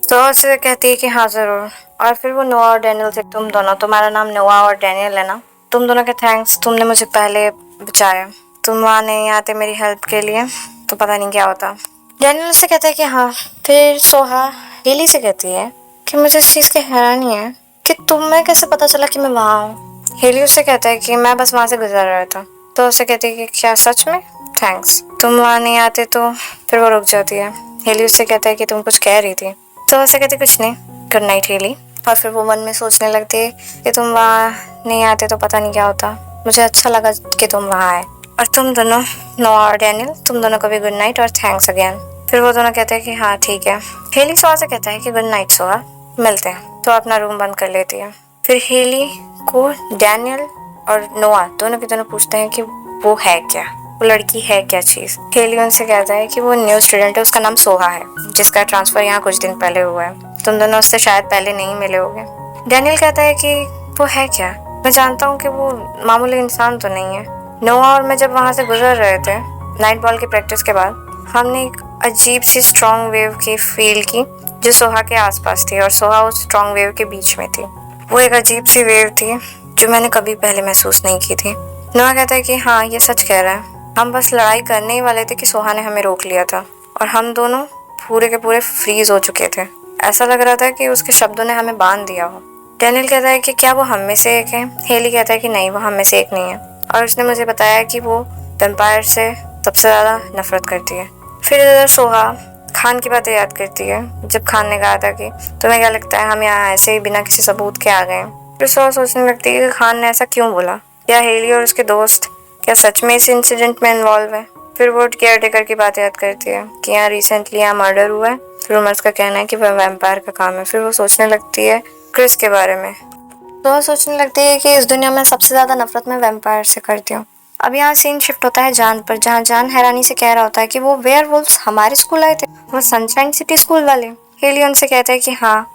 सोहा उससे कहती है कि हाँ ज़रूर। और फिर वो नोआ और डैनियल से, तुम दोनों, तुम्हारा नाम नोआ और डैनियल है ना, तुम दोनों के थैंक्स, तुमने मुझे पहले बचाया। तुम वहाँ नहीं आते मेरी हेल्प के लिए तो पता नहीं क्या होता। डैनियल उससे कहता है कि हाँ। फिर सोहा हेली से कहती है कि मुझे इस चीज़ की हैरानी है कि तुम्हें कैसे पता चला कि मैं वहाँ हूँ। हेली उससे कहता है कि मैं बस वहाँ से गुजर रहा था। तो उससे कहती है कि क्या सच में? थैंक्स, तुम वहाँ नहीं आते तो। फिर वो रुक जाती है। हेली उससे कहता है कि तुम कुछ कह रही थी। तो उससे कहती कुछ नहीं, गुड नाइट हेली। और फिर वो मन में सोचने लगती है कि तुम वहाँ नहीं आते तो पता नहीं क्या होता, मुझे अच्छा लगा कि तुम वहाँ आए। और तुम दोनों, नोआ और डैनियल, तुम दोनों को भी गुड नाइट और थैंक्स अगेन। फिर वो दोनों कहते हैं कि हाँ ठीक है। हेली सोहा से कहता है कि गुड नाइट सोहा, मिलते हैं। तो अपना रूम बंद कर लेती है। फिर हेली को डैनियल और नोआ दोनों के दोनों पूछते हैं कि वो है क्या, वो लड़की है क्या चीज़। हेली उनसे कहता है कि वो न्यू स्टूडेंट है, उसका नाम सोहा है, जिसका ट्रांसफ़र यहाँ कुछ दिन पहले हुआ है। तुम दोनों उससे शायद पहले नहीं मिले होगे। डैनियल कहता है कि वो है क्या, मैं जानता हूँ कि वो मामूली इंसान तो नहीं है। नोआ और मैं जब वहाँ से गुजर रहे थे नाइट बॉल की प्रैक्टिस के बाद, हमने एक अजीब सी स्ट्रॉन्ग वेव की फील की जो सोहा के आसपास थी, और सोहा उस स्ट्रॉन्ग वेव के बीच में थी। वो एक अजीब सी वेव थी जो मैंने कभी पहले महसूस नहीं की थी। नोआ कहता है कि हाँ ये सच कह रहा है, हम बस लड़ाई करने ही वाले थे कि सोहा ने हमें रोक लिया था, और हम दोनों पूरे के पूरे फ्रीज हो चुके थे। ऐसा लग रहा था कि उसके शब्दों ने हमें बांध दिया हो। डैनियल कहता है कि क्या वो हम में से एक है। हेली कहता है कि नहीं, वो हम में से एक नहीं है, और उसने मुझे बताया कि वो वैम्पायर से सबसे ज़्यादा नफरत करती है। फिर इधर सोहा खान की बातें याद करती है, जब खान ने कहा था कि तुम्हें क्या लगता है हम यहाँ ऐसे ही बिना किसी सबूत के आ गए। फिर सोहा सोचने लगती है कि खान ने ऐसा क्यों बोला, क्या हेली और उसके दोस्त क्या सच में इस इंसिडेंट में इन्वॉल्व है। फिर वो केयर टेकर की बात याद करती है कि यहाँ रिसेंटली यहाँ मर्डर हुआ है, रूमर्स का कहना है कि वह वैम्पायर का काम है। फिर वो सोचने लगती है क्रिस के बारे में। तो वो सोचने लगती है कि इस दुनिया में सबसे ज़्यादा नफरत मैं वैम्पायर से करती हूँ। अब यहाँ सीन शिफ्ट होता है जान पर, जहाँ जान हैरानी से कह रहा होता है कि वो वेयरवुल्व्स हमारे स्कूल आए थे, वो सनशाइन सिटी स्कूल वाले। हेली उनसे कहता है कि हाँ,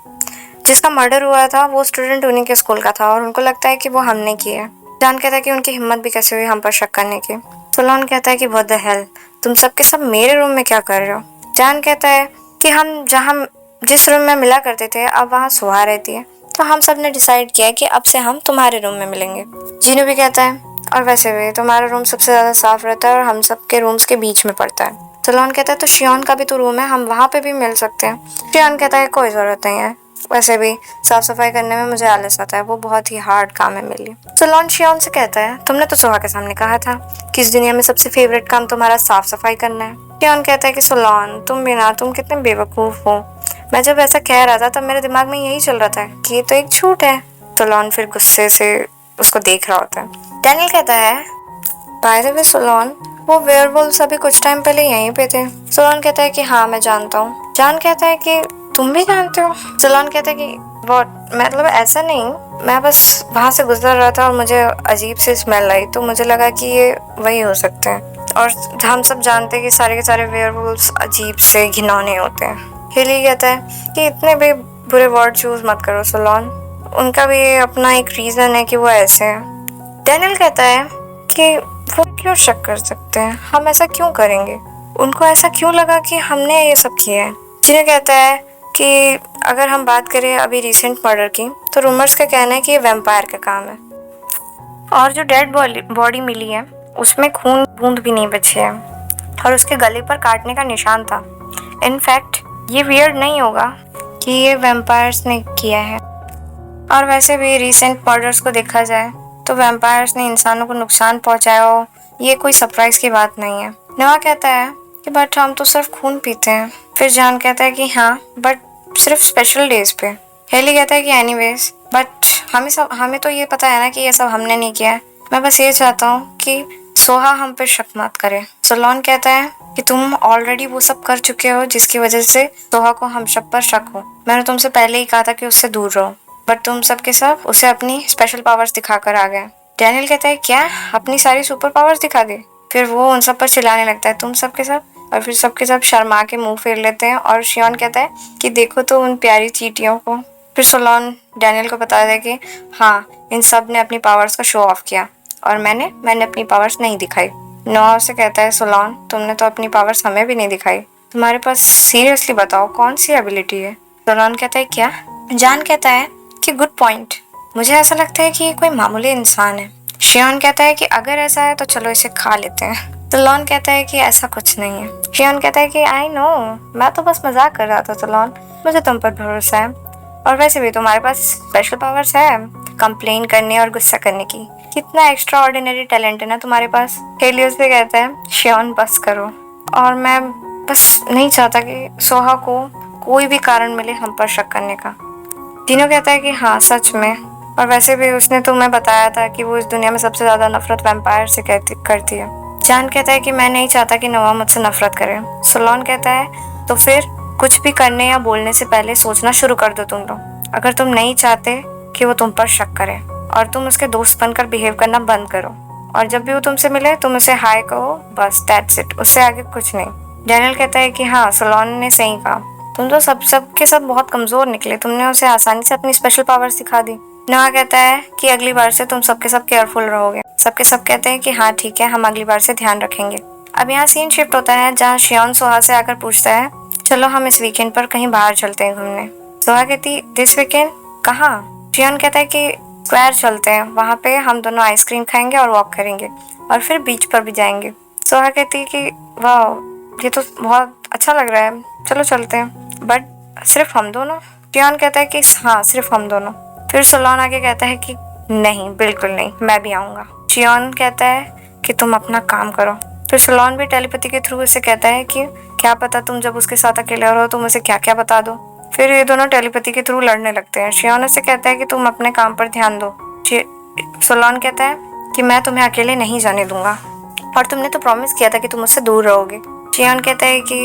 जिसका मर्डर हुआ था वो स्टूडेंट उन्हीं के स्कूल का था, और उनको लगता है कि वो हमने किया है। जान कहता है कि उनकी हिम्मत भी कैसे हुई हम पर शक करने की। सोलोन कहता है कि व्हाट द हेल, तुम सब के सब मेरे रूम में क्या कर रहे हो। जान कहता है कि हम जिस रूम में मिला करते थे अब वहाँ सोहा रहती है, तो हम सब ने डिसाइड किया कि अब से हम तुम्हारे रूम में मिलेंगे। जीनू भी कहता है, और वैसे भी तुम्हारा रूम सबसे ज़्यादा साफ रहता है और हम सब के रूम्स के बीच में पड़ता है। सोलोन कहता है तो शियोन का भी तो रूम है, हम वहाँ पे भी मिल सकते हैं। शियोन कहता है कोई ज़रूरत नहीं है, वैसे भी साफ सफाई करने में मुझे आलस आता है, वो बहुत ही हार्ड काम है मेरे लिए। सोलोन शियोन से कहता है तुमने तो सोहा के सामने कहा था कि इस दुनिया में सबसे फेवरेट काम तुम्हारा साफ सफाई करना है। शियोन कहता है कि सोलोन तुम भी ना, तुम कितने बेवकूफ़ हो, मैं जब ऐसा कह रहा था तब मेरे दिमाग में यही चल रहा था कि ये तो एक झूठ है। सोलोन फिर गुस्से से उसको देख रहा होता है। डैनियल कहता है बाय द वे सोलोन, वो वेयरवुल्व्स अभी कुछ टाइम पहले यहीं पे थे। सोलोन कहता है कि हाँ मैं जानता हूँ। जान कहता है कि तुम भी जानते हो। सोलोन कहता है कि व्हाट, मतलब ऐसा नहीं, मैं बस वहाँ से गुजर रहा था और मुझे अजीब सी स्मेल आई तो मुझे लगा कि ये वही हो सकते हैं, और हम सब जानते हैं कि सारे के सारे वेयरवुल्व्स अजीब से घिनौने होते हैं। हेली कहता है कि इतने भी बुरे वर्ड चूज मत करो सोलोन, उनका भी अपना एक रीज़न है कि वो ऐसे हैं। डैनियल कहता है कि वो क्यों शक कर सकते हैं, हम ऐसा क्यों करेंगे। उनको ऐसा क्यों लगा कि हमने ये सब किया है। जिन्हें कहता है कि अगर हम बात करें अभी रिसेंट मर्डर की, तो रूमर्स का कहना है कि ये वैम्पायर का काम है। और जो डेड बॉडी मिली है उसमें खून बूंद भी नहीं बची है और उसके गले पर काटने का निशान था। इनफैक्ट ये वियर्ड नहीं होगा कि ये वैम्पायर्स ने किया है। और वैसे भी रिसेंट मर्डर्स को देखा जाए तो वैम्पायर्स ने इंसानों को नुकसान पहुंचाया हो, ये कोई सरप्राइज की बात नहीं है। नवा कहता है कि बट हम तो सिर्फ खून पीते हैं। फिर जॉन कहता है कि हाँ बट सिर्फ स्पेशल डेज पे। हेली कहता है कि एनीवेज बट हमें तो ये पता है ना कि ये सब हमने नहीं किया है। मैं बस ये चाहता हूँ कि सोहा हम पे शक मत करे। सोलोन कहता है कि तुम ऑलरेडी वो सब कर चुके हो जिसकी वजह से सोहा को हम सब पर शक हो। मैंने तुमसे पहले ही कहा था कि उससे दूर रहो, बट तुम सब के सब उसे अपनी स्पेशल पावर्स दिखाकर आ गए। डैनियल कहता है क्या अपनी सारी सुपर पावर्स दिखा दी। फिर वो उन सब पर चिल्लाने लगता है तुम सब के सब, और फिर सबके सब शर्मा के मुंह फेर लेते हैं। और शियोन कहता है कि देखो तो उन प्यारी चींटियों को। फिर सोलोन डैनियल को बताता है कि हाँ इन सब ने अपनी पावर्स का शो ऑफ किया और मैंने अपनी पावर्स नहीं दिखाई। नोआ उसे कहता है सोलोन तुमने तो अपनी पावर्स हमें भी नहीं दिखाई, तुम्हारे पास सीरियसली बताओ कौन सी एबिलिटी है। सोलोन कहता है क्या। जॉन कहता है कि गुड पॉइंट, मुझे ऐसा लगता है कि ये कोई मामूली इंसान है। शियोन कहता है कि अगर ऐसा है तो चलो इसे खा लेते हैं। सोलोन कहता है कि ऐसा कुछ नहीं है। शियोन कहता है कि आई नो, मैं तो बस मजाक कर रहा था सोलोन, मुझे तुम पर भरोसा है। और वैसे भी तुम्हारे पास स्पेशल पावर्स है कंप्लेन करने और गुस्सा करने की, कितना एक्स्ट्रा ऑर्डिनरी टैलेंट है ना तुम्हारे पास। हेलियोस भी कहता है शियोन बस करो, और मैं बस नहीं चाहता कि सोहा को कोई भी कारण मिले हम पर शक करने का। तीनों कहता है कि हाँ सच में, और वैसे भी उसने तुम्हें बताया था कि वो इस दुनिया में सबसे ज्यादा नफरत वैम्पायर से करती है। जॉन कहता है कि मैं नहीं चाहता कि नोआ मुझसे नफरत करे। सोलोन कहता है तो फिर कुछ भी करने या बोलने से पहले सोचना शुरू कर दो तुम लोग। अगर तुम नहीं चाहते कि वो तुम पर शक करे और तुम उसके दोस्त बनकर बिहेव करना बंद करो, और जब भी वो तुमसे मिले तुम उसे हाय कहो, बस दैट्स इट, उससे आगे कुछ नहीं। डैनियल कहता है कि हाँ सोलोन ने सही कहा, तुम तो सब के सब बहुत कमजोर निकले, तुमने उसे आसानी से अपनी स्पेशल पावर सिखा दी। नोआ कहता है कि अगली बार से तुम सबके सब केयरफुल रहोगे। सबके सब कहते हैं कि हाँ ठीक है, हम अगली बार से ध्यान रखेंगे। अब यहाँ सीन शिफ्ट होता है जहाँ शियोन सोहा से आकर पूछता है चलो हम इस वीकेंड पर कहीं बाहर चलते हैं घूमने। सोहा कहती दिस वीकेंड कहाँ। शियोन कहता है कि स्क्वायर चलते हैं, वहाँ पे हम दोनों आइसक्रीम खाएंगे और वॉक करेंगे और फिर बीच पर भी जाएंगे। सोहा कहती है कि वाह ये तो बहुत अच्छा लग रहा है, चलो चलते हैं, बट सिर्फ हम दोनों। शियोन कहता है कि हाँ सिर्फ हम दोनों। फिर सोलोन आगे कहता है कि नहीं बिल्कुल नहीं, मैं भी आऊँगा। शियोन कहता है कि तुम अपना काम करो। फिर सोलोन भी टेलीपैथी के थ्रू उसे कहता है कि क्या पता तुम जब उसके साथ अकेले रहो तुम उसे क्या क्या बता दो। फिर ये दोनों टेलीपैथी के थ्रू लड़ने लगते हैं। शियोन उसे कहता है कि तुम अपने काम पर ध्यान दो। सोलोन कहता है कि मैं तुम्हें अकेले नहीं जाने दूंगा और तुमने तो प्रॉमिस किया था कि तुम मुझसे दूर रहोगे। शियोन कहता है कि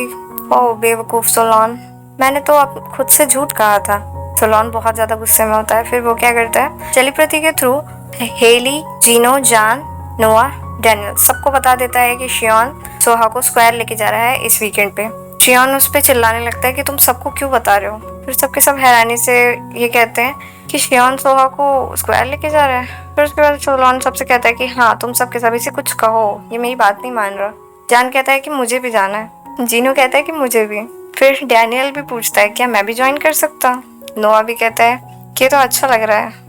ओह बेवकूफ सोलोन, मैंने तो खुद से झूठ कहा था। सोलोन बहुत ज्यादा गुस्से में होता है। फिर वो क्या करता है टेलीपैथी के थ्रू हेली, जीनो, जॉन, नोआ, डैनियल सबको बता देता है कि शियोन सोहा को स्क्वायर लेके जा रहा है इस वीकेंड पे। शियोन उस पे चिल्लाने लगता है कि तुम सबको क्यों बता रहे हो। फिर सबके सब हैरानी से ये कहते हैं कि शियोन सोहा को स्क्वायर लेके जा रहा है। फिर उसके बाद सोलोन सबसे कहता है कि हाँ तुम सबके सभी से कुछ कहो, ये मेरी बात नहीं मान रहा। जॉन कहता है कि मुझे भी जाना है। जीनो कहता है कि मुझे भी। फिर डैनियल भी पूछता है क्या मैं भी ज्वाइन कर सकता। नोआ भी कहता है कि ये तो अच्छा लग रहा है।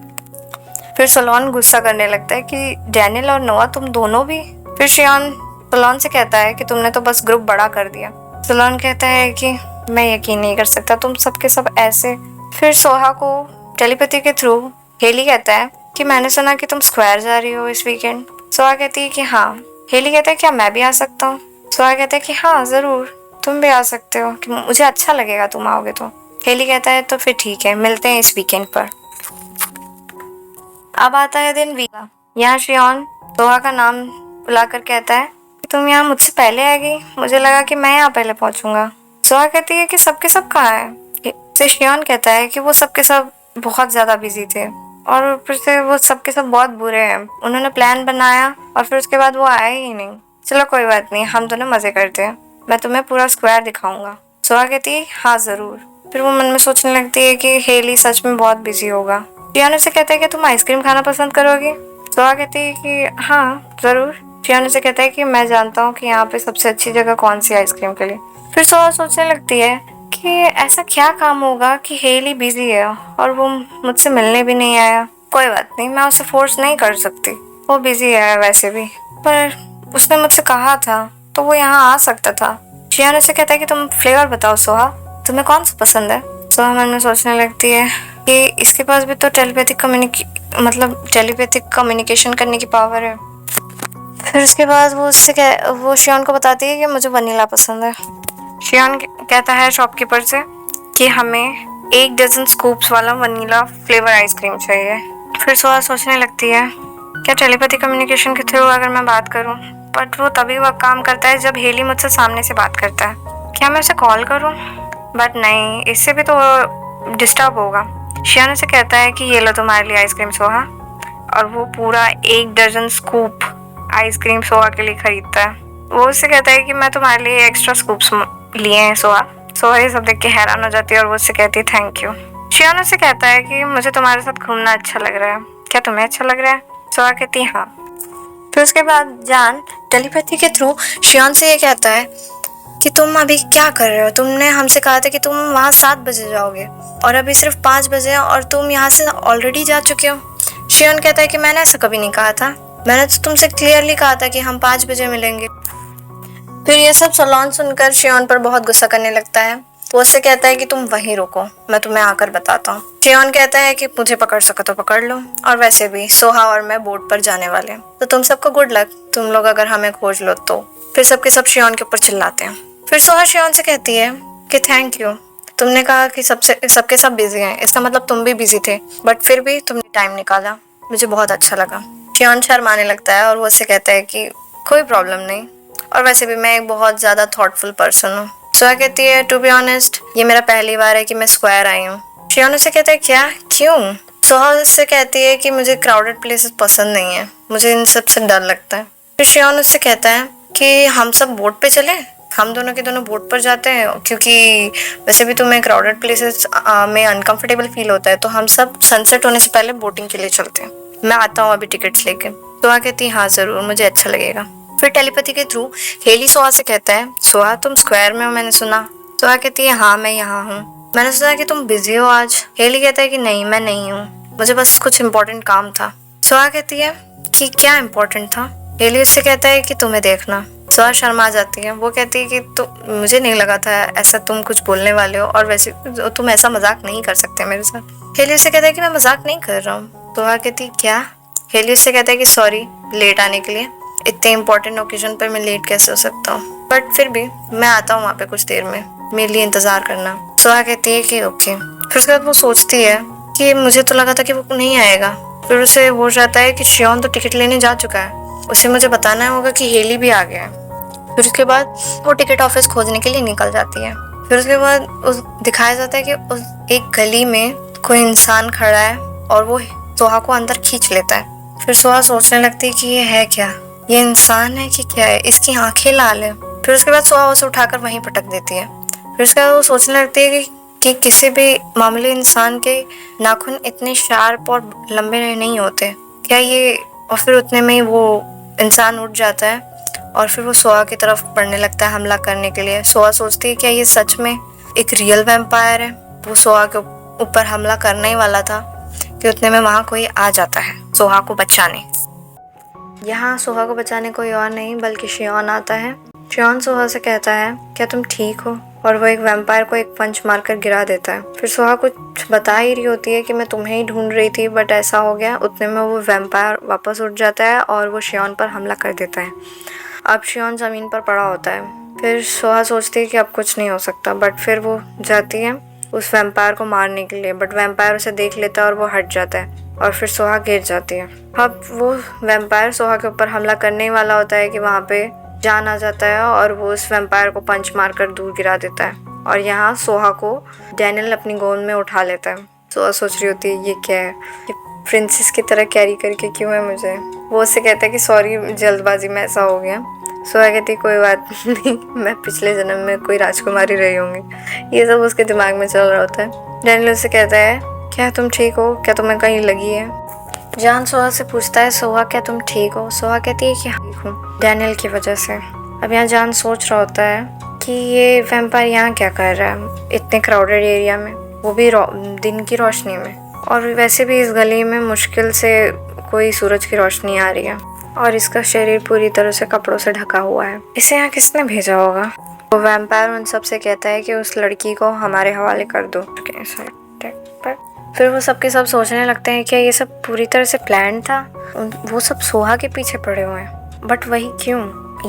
फिर सोलोन गुस्सा करने लगता है कि डैनियल और नोआ तुम दोनों भी। फिर शियोन सोलोन से कहता है कि तुमने तो बस ग्रुप बड़ा कर दिया। सोलोन कहता है कि मैं यकीन नहीं कर सकता तुम सबके सब ऐसे। फिर सोहा को टेलीपैथी के थ्रू हेली कहता है कि मैंने सुना कि तुम स्क्वायर जा रही हो इस वीकेंड। सोहा कहती है कि हाँ। हेली कहता है क्या मैं भी आ सकता हूँ। सोहा कहता है कि हाँ जरूर तुम भी आ सकते हो, कि मुझे अच्छा लगेगा तुम आओगे तो। हेली कहता है तो फिर ठीक है मिलते हैं इस वीकेंड पर। अब आता है दिन वीका। यहाँ शियोन सोहा का नाम बुलाकर कहता है कि तुम यहाँ मुझसे पहले आ गई, मुझे लगा कि मैं यहाँ पहले पहुंचूंगा। सोहा कहती है कि सबके सब कहाँ है। फिर शियोन कहता है कि वो सबके सब बहुत ज्यादा बिजी थे और फिर से वो सबके सब बहुत बुरे हैं, उन्होंने प्लान बनाया और फिर उसके बाद वो आए ही नहीं। चलो कोई बात नहीं, हम दोनों मजे करते हैं, मैं तुम्हें पूरा स्क्वायर दिखाऊंगा। सोहा कहती है हाँ जरूर। फिर वो मन में सोचने लगती है कि हेली सच में बहुत बिजी होगा। शियोन उसे कहता है कि तुम आइसक्रीम खाना पसंद करोगी। सोहा कहती है कि हाँ जरूर। शियान उसे कहता है कि मैं जानता हूँ कि यहाँ पे सबसे अच्छी जगह कौन सी आइसक्रीम के लिए। फिर सोहा सोचने लगती है कि ऐसा क्या काम होगा कि हेली बिजी है और वो मुझसे मिलने भी नहीं आया। कोई बात नहीं, मैं उसे फोर्स नहीं कर सकती, वो बिजी है वैसे भी, पर उसने मुझसे कहा था तो वो यहाँ आ सकता था। शियान उसे कहता है कि तुम फ्लेवर बताओ सोहा, तुम्हें कौन सा पसंद है। सोहा मन में सोचने लगती है कि इसके पास भी तो टेलीपैथिक कम्युनिकेशन करने की पावर है। फिर उसके बाद वो शियान को बताती है कि मुझे वनीला पसंद है। शियान कहता है शॉपकीपर से कि हमें 1 डज़न स्कूप्स वाला वनीला फ्लेवर आइसक्रीम चाहिए। फिर सोहा सोचने लगती है क्या टेलीपैथी कम्युनिकेशन के थ्रू अगर मैं बात करूं, बट वो तभी वह काम करता है जब हेली मुझसे सामने से बात करता है। क्या मैं उसे कॉल करूं? बट नहीं, इससे भी तो डिस्टर्ब होगा। शियान उसे कहता है कि ये लो तुम्हारे लिए आइसक्रीम सोहा, और वो पूरा 1 डज़न स्कूप आइसक्रीम सोहा के लिए खरीदता है। वो उससे कहता है कि मैं तुम्हारे लिए एक्स्ट्रा स्कूप्स लिए हैं सोहा। सोहा ये सब देख के हैरान हो जाती है और वो उससे कहती है थैंक यू। शियान उससे कहता है कि मुझे तुम्हारे साथ घूमना अच्छा लग रहा है, क्या तुम्हें अच्छा लग रहा है? सोहा कहती है हाँ। फिर उसके बाद जान टेलीपैथी के थ्रू शियान से ये कहता है कि तुम अभी क्या कर रहे हो, तुमने हमसे कहा था कि तुम वहाँ 7 बजे जाओगे और अभी सिर्फ 5 बजे हैं और तुम यहाँ से ऑलरेडी जा चुके हो। शियान कहता है कि मैंने ऐसा कभी नहीं कहा था, मैंने तो तुमसे क्लियरली कहा था कि हम 5 बजे मिलेंगे। फिर ये सब सलोन सुनकर शियान पर बहुत गुस्सा करने लगता है। वो उससे कहता है कि तुम वहीं रुको, मैं तुम्हें आकर बताता हूँ। शियान कहता है कि मुझे पकड़ सको तो पकड़ लो, और वैसे भी सोहा और मैं बोट पर जाने वाले हैं, तो तुम सबको गुड लक, तुम लोग अगर हमें खोज लो तो। फिर सबके सब शियान के ऊपर चिल्लाते हैं। फिर सोहा शियान से कहती है कि थैंक यू, तुमने कहा कि सबके सब बिजी हैं, इसका मतलब तुम भी बिजी थे, बट फिर भी तुमने टाइम निकाला, मुझे बहुत अच्छा लगा। शियान शर्माने लगता है और वो उससे कहता है कि कोई प्रॉब्लम नहीं, और वैसे भी मैं एक बहुत ज़्यादा थॉटफुल पर्सन हूँ। सोहा कहती है टू बी ऑनेस्ट ये मेरा पहली बार है कि मैं स्क्वायर आई हूँ। शियान उससे कहता है क्या, क्यों? सोहा उससे कहती है कि मुझे क्राउडेड प्लेसेस पसंद नहीं है, मुझे इन सब से डर लगता है। फिर शियान उससे कहता है कि हम सब बोट पे चले, हम दोनों के दोनों बोट पर जाते हैं, क्योंकि वैसे भी तुम्हें क्राउडेड प्लेसेस में अनकंफर्टेबल फील होता है, तो हम सब सनसेट होने से पहले बोटिंग के लिए चलते हैं, मैं आता हूँ अभी टिकट्स लेके। सोहा कहती है हाँ ज़रूर, मुझे अच्छा लगेगा। फिर टेलीपैथी के थ्रू हेली सोहा से कहता है सोहा तुम स्क्वायर में हो मैंने सुना। सोहा कहती है हाँ मैं यहाँ हूँ, मैंने सुना कि तुम बिजी हो आज। हेली कहता है कि नहीं मैं नहीं हूँ, मुझे बस कुछ इम्पोर्टेंट काम था। सोहा कहती है कि क्या इम्पोर्टेंट था? हेली उससे कहता है कि तुम्हें देखना। सोहा शर्मा जाती है, वो कहती है कि तो मुझे नहीं लगा था ऐसा तुम कुछ बोलने वाले हो, और वैसे तुम ऐसा मजाक नहीं कर सकते मेरे साथ। हेली उससे कहता है कि मैं मजाक नहीं कर रहा हूँ। सोहा कहती क्या? हेली उससे कहता है कि सॉरी लेट आने के लिए, इतने इम्पोर्टेंट ओकेजन पर मैं लेट कैसे हो सकता हूँ, बट फिर भी मैं आता हूँ वहाँ पे कुछ देर में, मेरे लिए इंतज़ार करना। सोहा कहती है कि ओके। फिर उसके बाद वो सोचती है कि मुझे तो लगा था कि वो नहीं आएगा। फिर उसे हो जाता है कि शियान तो टिकट लेने जा चुका है, उसे मुझे बताना होगा कि हेली भी आ गया है। फिर उसके बाद वो टिकट ऑफिस खोजने के लिए निकल जाती है। फिर उसके बाद दिखाया जाता है कि उस एक गली में कोई इंसान खड़ा है और वो सोहा को अंदर खींच लेता है। फिर सोहा सोचने लगती है कि ये है क्या, ये इंसान है कि क्या है, इसकी आंखें लाल है। फिर उसके बाद सोहा उसे उठाकर वहीं पटक देती है। फिर उसके बाद वो सोचने लगती है कि किसी भी मामूली इंसान के नाखून इतने शार्प और लंबे नहीं होते क्या ये, और फिर उतने में ही वो इंसान उठ जाता है और फिर वो सोहा की तरफ बढ़ने लगता है हमला करने के लिए। सोहा सोचती है क्या ये सच में एक रियल वैम्पायर है। वो सोहा के ऊपर हमला करने ही वाला था कि उतने में वहाँ कोई आ जाता है सोहा को बचाने। यहाँ सोहा को बचाने कोई और नहीं बल्कि शियान आता है। शियान सोहा से कहता है क्या तुम ठीक हो, और वो एक वैम्पायर को एक पंच मारकर गिरा देता है। फिर सोहा कुछ बता ही रही होती है कि मैं तुम्हें ही ढूंढ रही थी, बट ऐसा हो गया। उतने में वो वैम्पायर वापस उठ जाता है और वो शियान पर हमला कर देता है। अब शियान ज़मीन पर पड़ा होता है। फिर सोहा सोचती है कि अब कुछ नहीं हो सकता, बट फिर वो जाती है उस वैम्पायर को मारने के लिए, बट वैम्पायर उसे देख लेता है और वो हट जाता है और फिर सोहा गिर जाती है। अब वो वैम्पायर सोहा के ऊपर हमला करने ही वाला होता है कि वहाँ पे जान आ जाता है और वो उस वैम्पायर को पंच मारकर दूर गिरा देता है, और यहाँ सोहा को डैनियल अपनी गोद में उठा लेता है। सोहा सोच रही होती है ये क्या है, ये प्रिंसेस की तरह कैरी करके क्यों है मुझे। वो उससे कहता है कि सॉरी जल्दबाजी में ऐसा हो गया। सोहा कहती कोई बात नहीं, मैं पिछले जन्म में कोई राजकुमारी रही होंगी। ये सब उसके दिमाग में चल रहा होता है। डैनियल उससे कहता है क्या तुम ठीक हो, क्या तुम्हें कहीं लगी है? जान सोहा से पूछता है, सोहा क्या तुम ठीक हो? सोहा कहती है कि हाँ ठीक हूँ, डैनियल की वजह से। अब यहाँ जान सोच रहा होता है कि ये वैम्पायर यहाँ क्या कर रहा है इतने क्राउडेड एरिया में, वो भी दिन की रोशनी में। और वैसे भी इस गली में मुश्किल से कोई सूरज की रोशनी आ रही है और इसका शरीर पूरी तरह से कपड़ों से ढका हुआ है। इसे यहाँ किसने भेजा होगा? वो वैम्पायर उन सब से कहता है कि उस लड़की को हमारे हवाले कर दो। फिर वो सबके सब सोचने लगते हैं कि ये सब पूरी तरह से प्लान था, वो सब सोहा के पीछे पड़े हुए हैं, बट वही क्यों?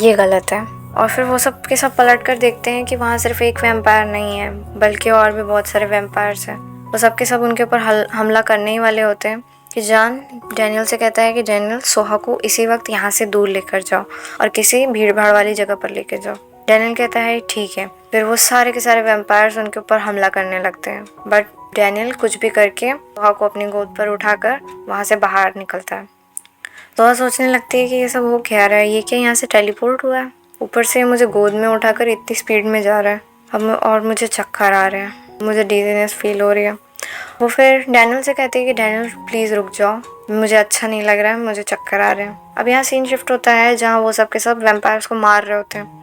ये गलत है। और फिर वो सब के सब पलट कर देखते हैं कि वहाँ सिर्फ एक वैम्पायर नहीं है बल्कि और भी बहुत सारे वैम्पायर्स हैं। वो सब के सब उनके ऊपर हमला करने ही वाले होते हैं कि जान डैनियल से कहता है कि डैनियल सोहा को इसी वक्त यहाँ से दूर लेकर जाओ और किसी भीड़ भाड़ वाली जगह पर लेकर जाओ। डैनियल कहता है ठीक है। फिर वो सारे के सारे वैम्पायर्स उनके ऊपर हमला करने लगते हैं, बट डैनियल कुछ भी करके सोहा को अपनी गोद पर उठाकर वहाँ से बाहर निकलता है। सोहा सोचने लगती है कि ये सब हो क्या रहा है, ये क्या यहाँ से टेलीपोर्ट हुआ है? ऊपर से मुझे गोद में उठाकर इतनी स्पीड में जा रहा है अब, और मुझे चक्कर आ रहे हैं, मुझे डिजीनेस फील हो रही है। वो फिर डैनियल से कहती है कि डैनियल प्लीज़ रुक जाओ, मुझे अच्छा नहीं लग रहा है, मुझे चक्कर आ रहे हैं। अब यहाँ सीन शिफ्ट होता है जहाँ वो सब के सब वैम्पायर्स को मार रहे होते हैं।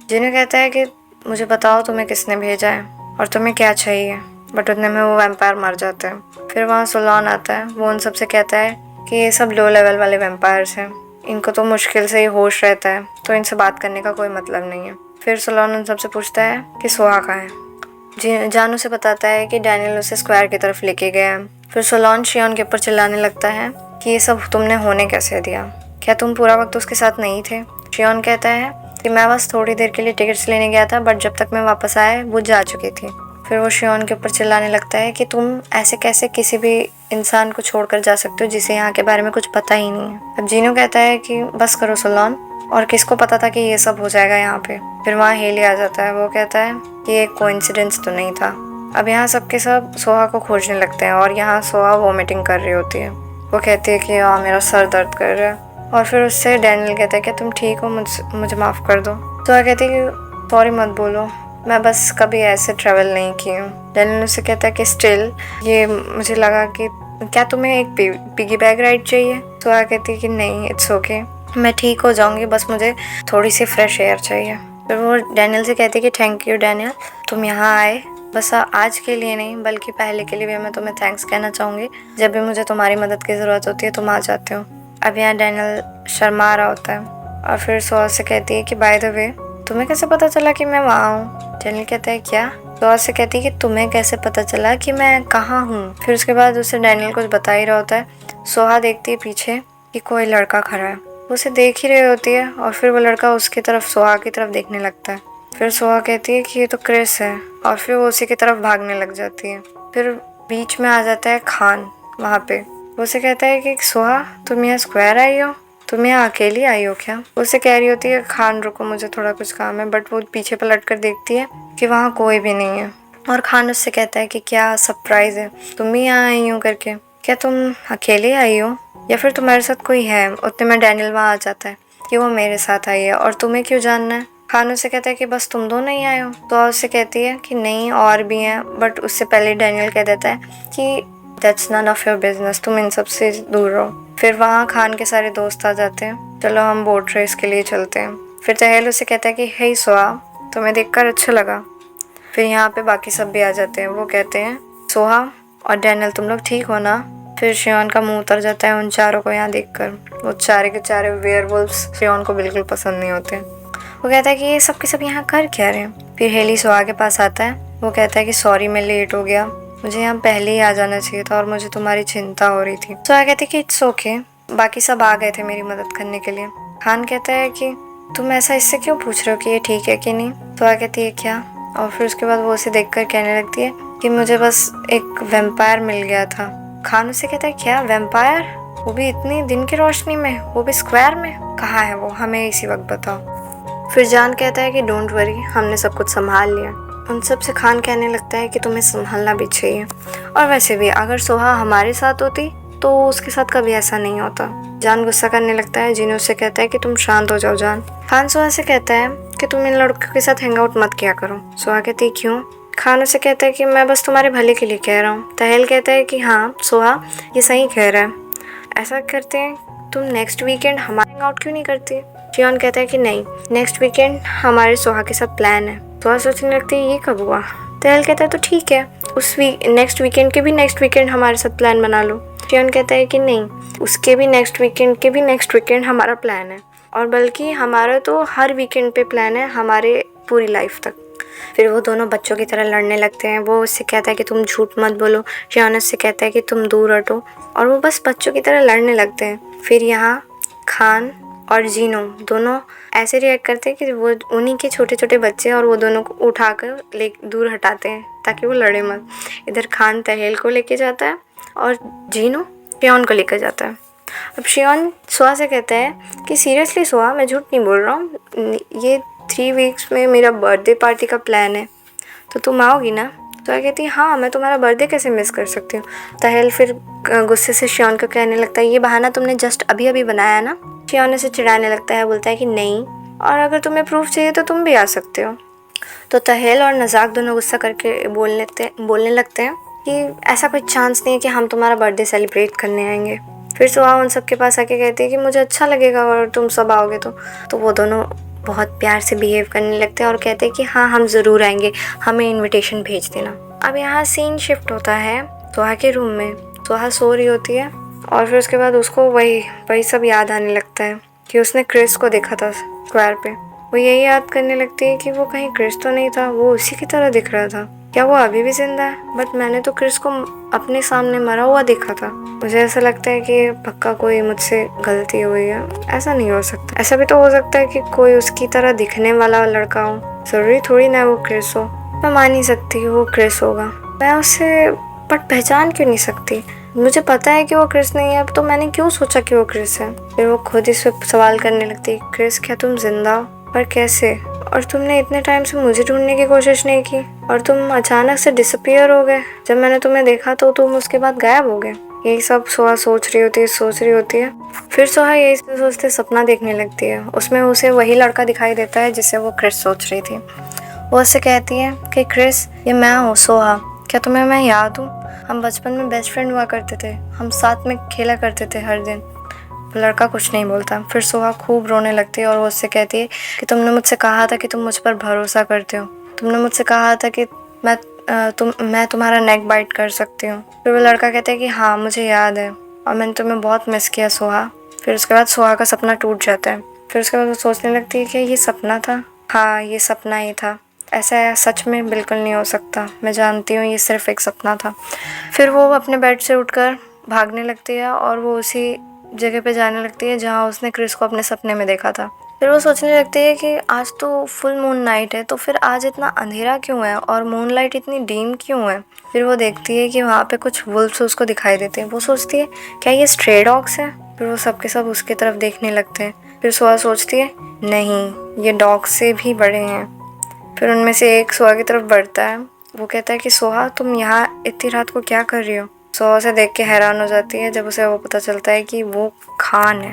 जिन्हें कहता है कि मुझे बताओ तुम्हें किसने भेजा है और तुम्हें क्या चाहिए, बट उतने में वो वैम्पायर मर जाते हैं। फिर वहाँ सोलॉन आता है, वो उन सब से कहता है कि ये सब लो लेवल वाले वैम्पायर्स हैं, इनको तो मुश्किल से ही होश रहता है, तो इनसे बात करने का कोई मतलब नहीं है। फिर सोलॉन उन सब से पूछता है कि सोहा कहाँ है। जान उसे बताता है कि डैनियल उसे स्क्वायर की तरफ लेके गया है। फिर सोलॉन शियोन के ऊपर चिल्लाने लगता है कि ये सब तुमने होने कैसे दिया, क्या तुम पूरा वक्त उसके साथ नहीं थे? शियोन कहता है कि मैं बस थोड़ी देर के लिए टिकट्स लेने गया था, बट जब तक मैं वापस आया वो जा चुकी थी। फिर वो शियोन के ऊपर चिल्लाने लगता है कि तुम ऐसे कैसे किसी भी इंसान को छोड़कर जा सकते हो जिसे यहाँ के बारे में कुछ पता ही नहीं है। अब जीनो कहता है कि बस करो सोलॉन, और किसको पता था कि ये सब हो जाएगा यहाँ पे। फिर वहाँ हेली आ जाता है, वो कहता है कि ये कोइंसिडेंस तो नहीं था। अब यहाँ सबके सब सोहा को खोजने लगते हैं और यहाँ सोहा वॉमिटिंग कर रही होती है। वो कहती है कि हाँ मेरा सर दर्द कर रहा है। और फिर उससे डैनियल कहता है कि तुम ठीक हो, मुझे माफ़ कर दो। सोहा कहती है कि सॉरी मत बोलो, मैं बस कभी ऐसे ट्रैवल नहीं की हूँ। डैनियल उससे कहता है कि स्टिल ये मुझे लगा कि क्या तुम्हें एक पिगी बैग राइड चाहिए? सोहा कहती है कि नहीं इट्स ओके, मैं ठीक हो जाऊंगी, बस मुझे थोड़ी सी फ्रेश एयर चाहिए। फिर वो डैनियल से कहती है कि थैंक यू डैनियल, तुम यहाँ आए, बस आज के लिए नहीं बल्कि पहले के लिए भी मैं तुम्हें थैंक्स कहना चाहूँगी। जब भी मुझे तुम्हारी मदद की ज़रूरत होती है तुम आ जाते हो। अब यहाँ डैनियल शर्मा रहा होता है और फिर सोहा से कहती है कि बाय द वे तुम्हें कैसे पता चला कि मैं वहाँ हूँ? डैनियल कहता है क्या? सोहा से कहती है कि तुम्हें कैसे पता चला कि मैं कहाँ हूँ? फिर उसके बाद उसे डैनियल कुछ बता ही रहा होता है। सोहा देखती है पीछे कि कोई लड़का खड़ा है, उसे देख ही रही होती है और फिर वो लड़का उसकी तरफ सोहा की तरफ देखने लगता है। फिर सोहा कहती है कि ये तो क्रिस है और फिर वो उसी की तरफ भागने लग जाती है। फिर बीच में आ जाता है खान वहाँ पे। वो उसे कहता है कि सोहा तुम यहाँ स्क्वायर आई हो, तुम यहाँ अकेली आई हो क्या? उसे कह रही होती है खान रुको मुझे थोड़ा कुछ काम है, बट वो पीछे पलट कर देखती है कि वहाँ कोई भी नहीं है। और खान उससे कहता है कि क्या सरप्राइज है, तुम भी यहाँ आई हो करके, क्या तुम अकेले आई हो या फिर तुम्हारे साथ कोई है? उतने में डैनियल वहाँ आ जाता है कि वो मेरे साथ आई है और तुम्हें क्यों जानना है? खान उससे कहता है कि बस तुम दोनों ही आए हो। तो उससे कहती है कि नहीं और भी हैं, बट उससे पहले डैनियल कह देता है कि that's none of your business, तुम इन सब से दूर रहो। फिर वहाँ खान के सारे दोस्त आ जाते हैं, चलो हम बोट रेस के लिए चलते हैं। फिर तहल उसे कहता है कि हे सोहा तुम्हें देखकर अच्छा लगा। फिर यहाँ पे बाकी सब भी आ जाते हैं, वो कहते हैं सोहा और डैनियल तुम लोग ठीक हो ना? फिर शियोन का मुंह उतर जाता है उन चारों को यहाँ देखकर। वो चारे के चारे वेयरवुल्व्स शियोन को बिल्कुल पसंद नहीं होते। वो कहता है कि ये सब के सब यहाँ कर क्या रहे हैं? फिर हेली सोहा के पास आता है, वो कहता है कि सॉरी मैं लेट हो गया, मुझे यहाँ पहले ही आ जाना चाहिए था और मुझे तुम्हारी चिंता हो रही थी। सोहा कहती है कि इट्स ओके, बाकी सब आ गए थे मेरी मदद करने के लिए। खान कहता है कि तुम ऐसा इससे क्यों पूछ रहे हो कि ये ठीक है कि नहीं? सोहा कहती है क्या? और फिर उसके बाद वो उसे देखकर कहने लगती है कि मुझे बस एक वैम्पायर मिल गया था। खान उसे कहता है क्या वैम्पायर? वो भी इतनी दिन की रोशनी में, वो भी स्क्वायर में? कहाँ है वो, हमें इसी वक्त बताओ। फिर जान कहता है कि डोंट वरी, हमने सब कुछ संभाल लिया। उन सब से खान कहने लगता है कि तुम्हें संभालना भी चाहिए, और वैसे भी अगर सोहा हमारे साथ होती तो उसके साथ कभी ऐसा नहीं होता। जान गुस्सा करने लगता है। जिनो से कहता है कि तुम शांत हो जाओ जान। खान सोहा से कहता है कि तुम इन लड़कों के साथ हैंग आउट मत किया करो। सोहा कहती है क्यों? खान उसे कहता है कि मैं बस तुम्हारे भले के लिए कह रहा हूँ। तहल कहता है कि हाँ सोहा ये सही कह रहा है, ऐसा करते हैं, तुम नेक्स्ट वीकेंड हमारे आउट क्यों नहीं करती? शियोन कहता है कि नहीं, नेक्स्ट वीकेंड हमारे सोहा के साथ प्लान है। सोहा सोचने लगती है ये कब हुआ? तहल कहता है तो ठीक है, उस नेक्स्ट वीकेंड के भी नेक्स्ट वीकेंड हमारे साथ प्लान बना लो। शियोन कहता है कि नहीं, उसके भी नेक्स्ट वीकेंड के भी नेक्स्ट वीकेंड हमारा प्लान है, और बल्कि हमारा तो हर वीकेंड पे प्लान है हमारे पूरी लाइफ तक। फिर वो दोनों बच्चों की तरह लड़ने लगते हैं। वो उससे कहता है कि तुम झूठ मत बोलो, शियोन उससे कहता है कि तुम दूर हटो, और वो बस बच्चों की तरह लड़ने लगते हैं। फिर यहाँ खान और जीनो दोनों ऐसे रिएक्ट करते हैं कि वो उन्हीं के छोटे छोटे बच्चे, और वो दोनों को उठाकर दूर हटाते हैं ताकि वो लड़े मत। इधर खान तहेल को लेके जाता है और जीनो शियोन को लेकर जाता है। अब शियोन सोहा से कहता है कि सीरियसली सोहा, मैं झूठ नहीं बोल रहा हूँ, ये 3 वीक्स में मेरा बर्थडे पार्टी का प्लान है, तो तुम आओगी ना? तो कहती है हाँ, मैं तुम्हारा बर्थडे कैसे मिस कर सकती हूँ। तहेल फिर गुस्से से शियोन को कहने लगता है ये बहाना तुमने जस्ट अभी अभी बनाया ना। शियोन उसे चिढ़ाने लगता है, बोलता है कि नहीं, और अगर तुम्हें प्रूफ चाहिए तो तुम भी आ सकते हो। तो तहेल और नज़ाक दोनों गुस्सा करके बोलने लगते हैं कि ऐसा कोई चांस नहीं है कि हम तुम्हारा बर्थडे सेलिब्रेट करने आएंगे। फिर सोहा उन सब के पास आके कहती है कि मुझे अच्छा लगेगा अगर तुम सब आओगे तो वो दोनों बहुत प्यार से बिहेव करने लगते हैं और कहते हैं कि हाँ, हम ज़रूर आएंगे, हमें इनविटेशन भेज देना। अब यहाँ सीन शिफ्ट होता है सोहा के रूम में। सोहा सो रही होती है और फिर उसके बाद उसको वही सब याद आने लगता है कि उसने क्रिस को देखा था स्क्वायर पे। वो यही याद करने लगती है कि वो कहीं क्रिस तो नहीं था, वो उसी की तरह दिख रहा था। क्या वो अभी भी जिंदा है? बट मैंने तो क्रिस को अपने सामने मरा हुआ देखा था। मुझे ऐसा लगता है कि पक्का कोई मुझसे गलती हुई है, ऐसा नहीं हो सकता। ऐसा भी तो हो सकता है कि कोई उसकी तरह दिखने वाला लड़का हो, जरूरी थोड़ी ना वो क्रिस हो। मैं मान नहीं सकती वो क्रिस होगा, मैं उसे बट पहचान क्यों नहीं सकती? मुझे पता है कि वो क्रिस नहीं है, तो मैंने क्यों सोचा कि वो क्रिस है? फिर वो खुद ही से सवाल करने लगती, क्रिस क्या तुम जिंदा हो? पर कैसे? और तुमने इतने टाइम से मुझे ढूंढने की कोशिश नहीं की, और तुम अचानक से डिसअपियर हो गए। जब मैंने तुम्हें देखा तो तुम उसके बाद गायब हो गए। यही सब सोहा सोच रही होती है। फिर सोहा यही सोचते सपना देखने लगती है। उसमें उसे वही लड़का दिखाई देता है जिसे वो क्रिस सोच रही थी। वो उससे कहती है कि क्रिस, ये मैं हूँ सोहा, क्या तुम्हें मैं याद हूँ? हम बचपन में बेस्ट फ्रेंड हुआ करते थे, हम साथ में खेला करते थे हर दिन। लड़का कुछ नहीं बोलता। फिर सोहा खूब रोने लगती है और वो उससे कहती है कि तुमने मुझसे कहा था कि तुम मुझ पर भरोसा करते हो, तुमने मुझसे कहा था कि मैं तुम्हारा नेक बाइट कर सकती हूँ। फिर वो लड़का कहता है कि हाँ, मुझे याद है और मैंने तुम्हें बहुत मिस किया सोहा। फिर उसके बाद सोहा का सपना टूट जाता है। फिर उसके बाद वो सोचने लगती है कि ये सपना था। हाँ, ये सपना ही था, ऐसा सच में बिल्कुल नहीं हो सकता। मैं जानती हूँ ये सिर्फ एक सपना था। फिर वो अपने बेड से उठकर भागने लगती है और वो उसी जगह पे जाने लगती है जहाँ उसने क्रिस को अपने सपने में देखा था। फिर वो सोचने लगती है कि आज तो फुल मून नाइट है, तो फिर आज इतना अंधेरा क्यों है और मून लाइट इतनी डीम क्यों है? फिर वो देखती है कि वहाँ पे कुछ वुल्फ्स उसको दिखाई देते हैं। वो सोचती है क्या ये स्ट्रे डॉग्स हैं? फिर वो सबके सब उसकी तरफ देखने लगते हैं। फिर सोहा सोचती है नहीं, ये डॉग से भी बड़े हैं। फिर उनमें से एक सोहा की तरफ बढ़ता है। वो कहता है कि सोहा, तुम यहाँ इतनी रात को क्या कर रही हो? सोहा उसे देख के हैरान हो जाती है जब उसे वो पता चलता है कि वो खान है।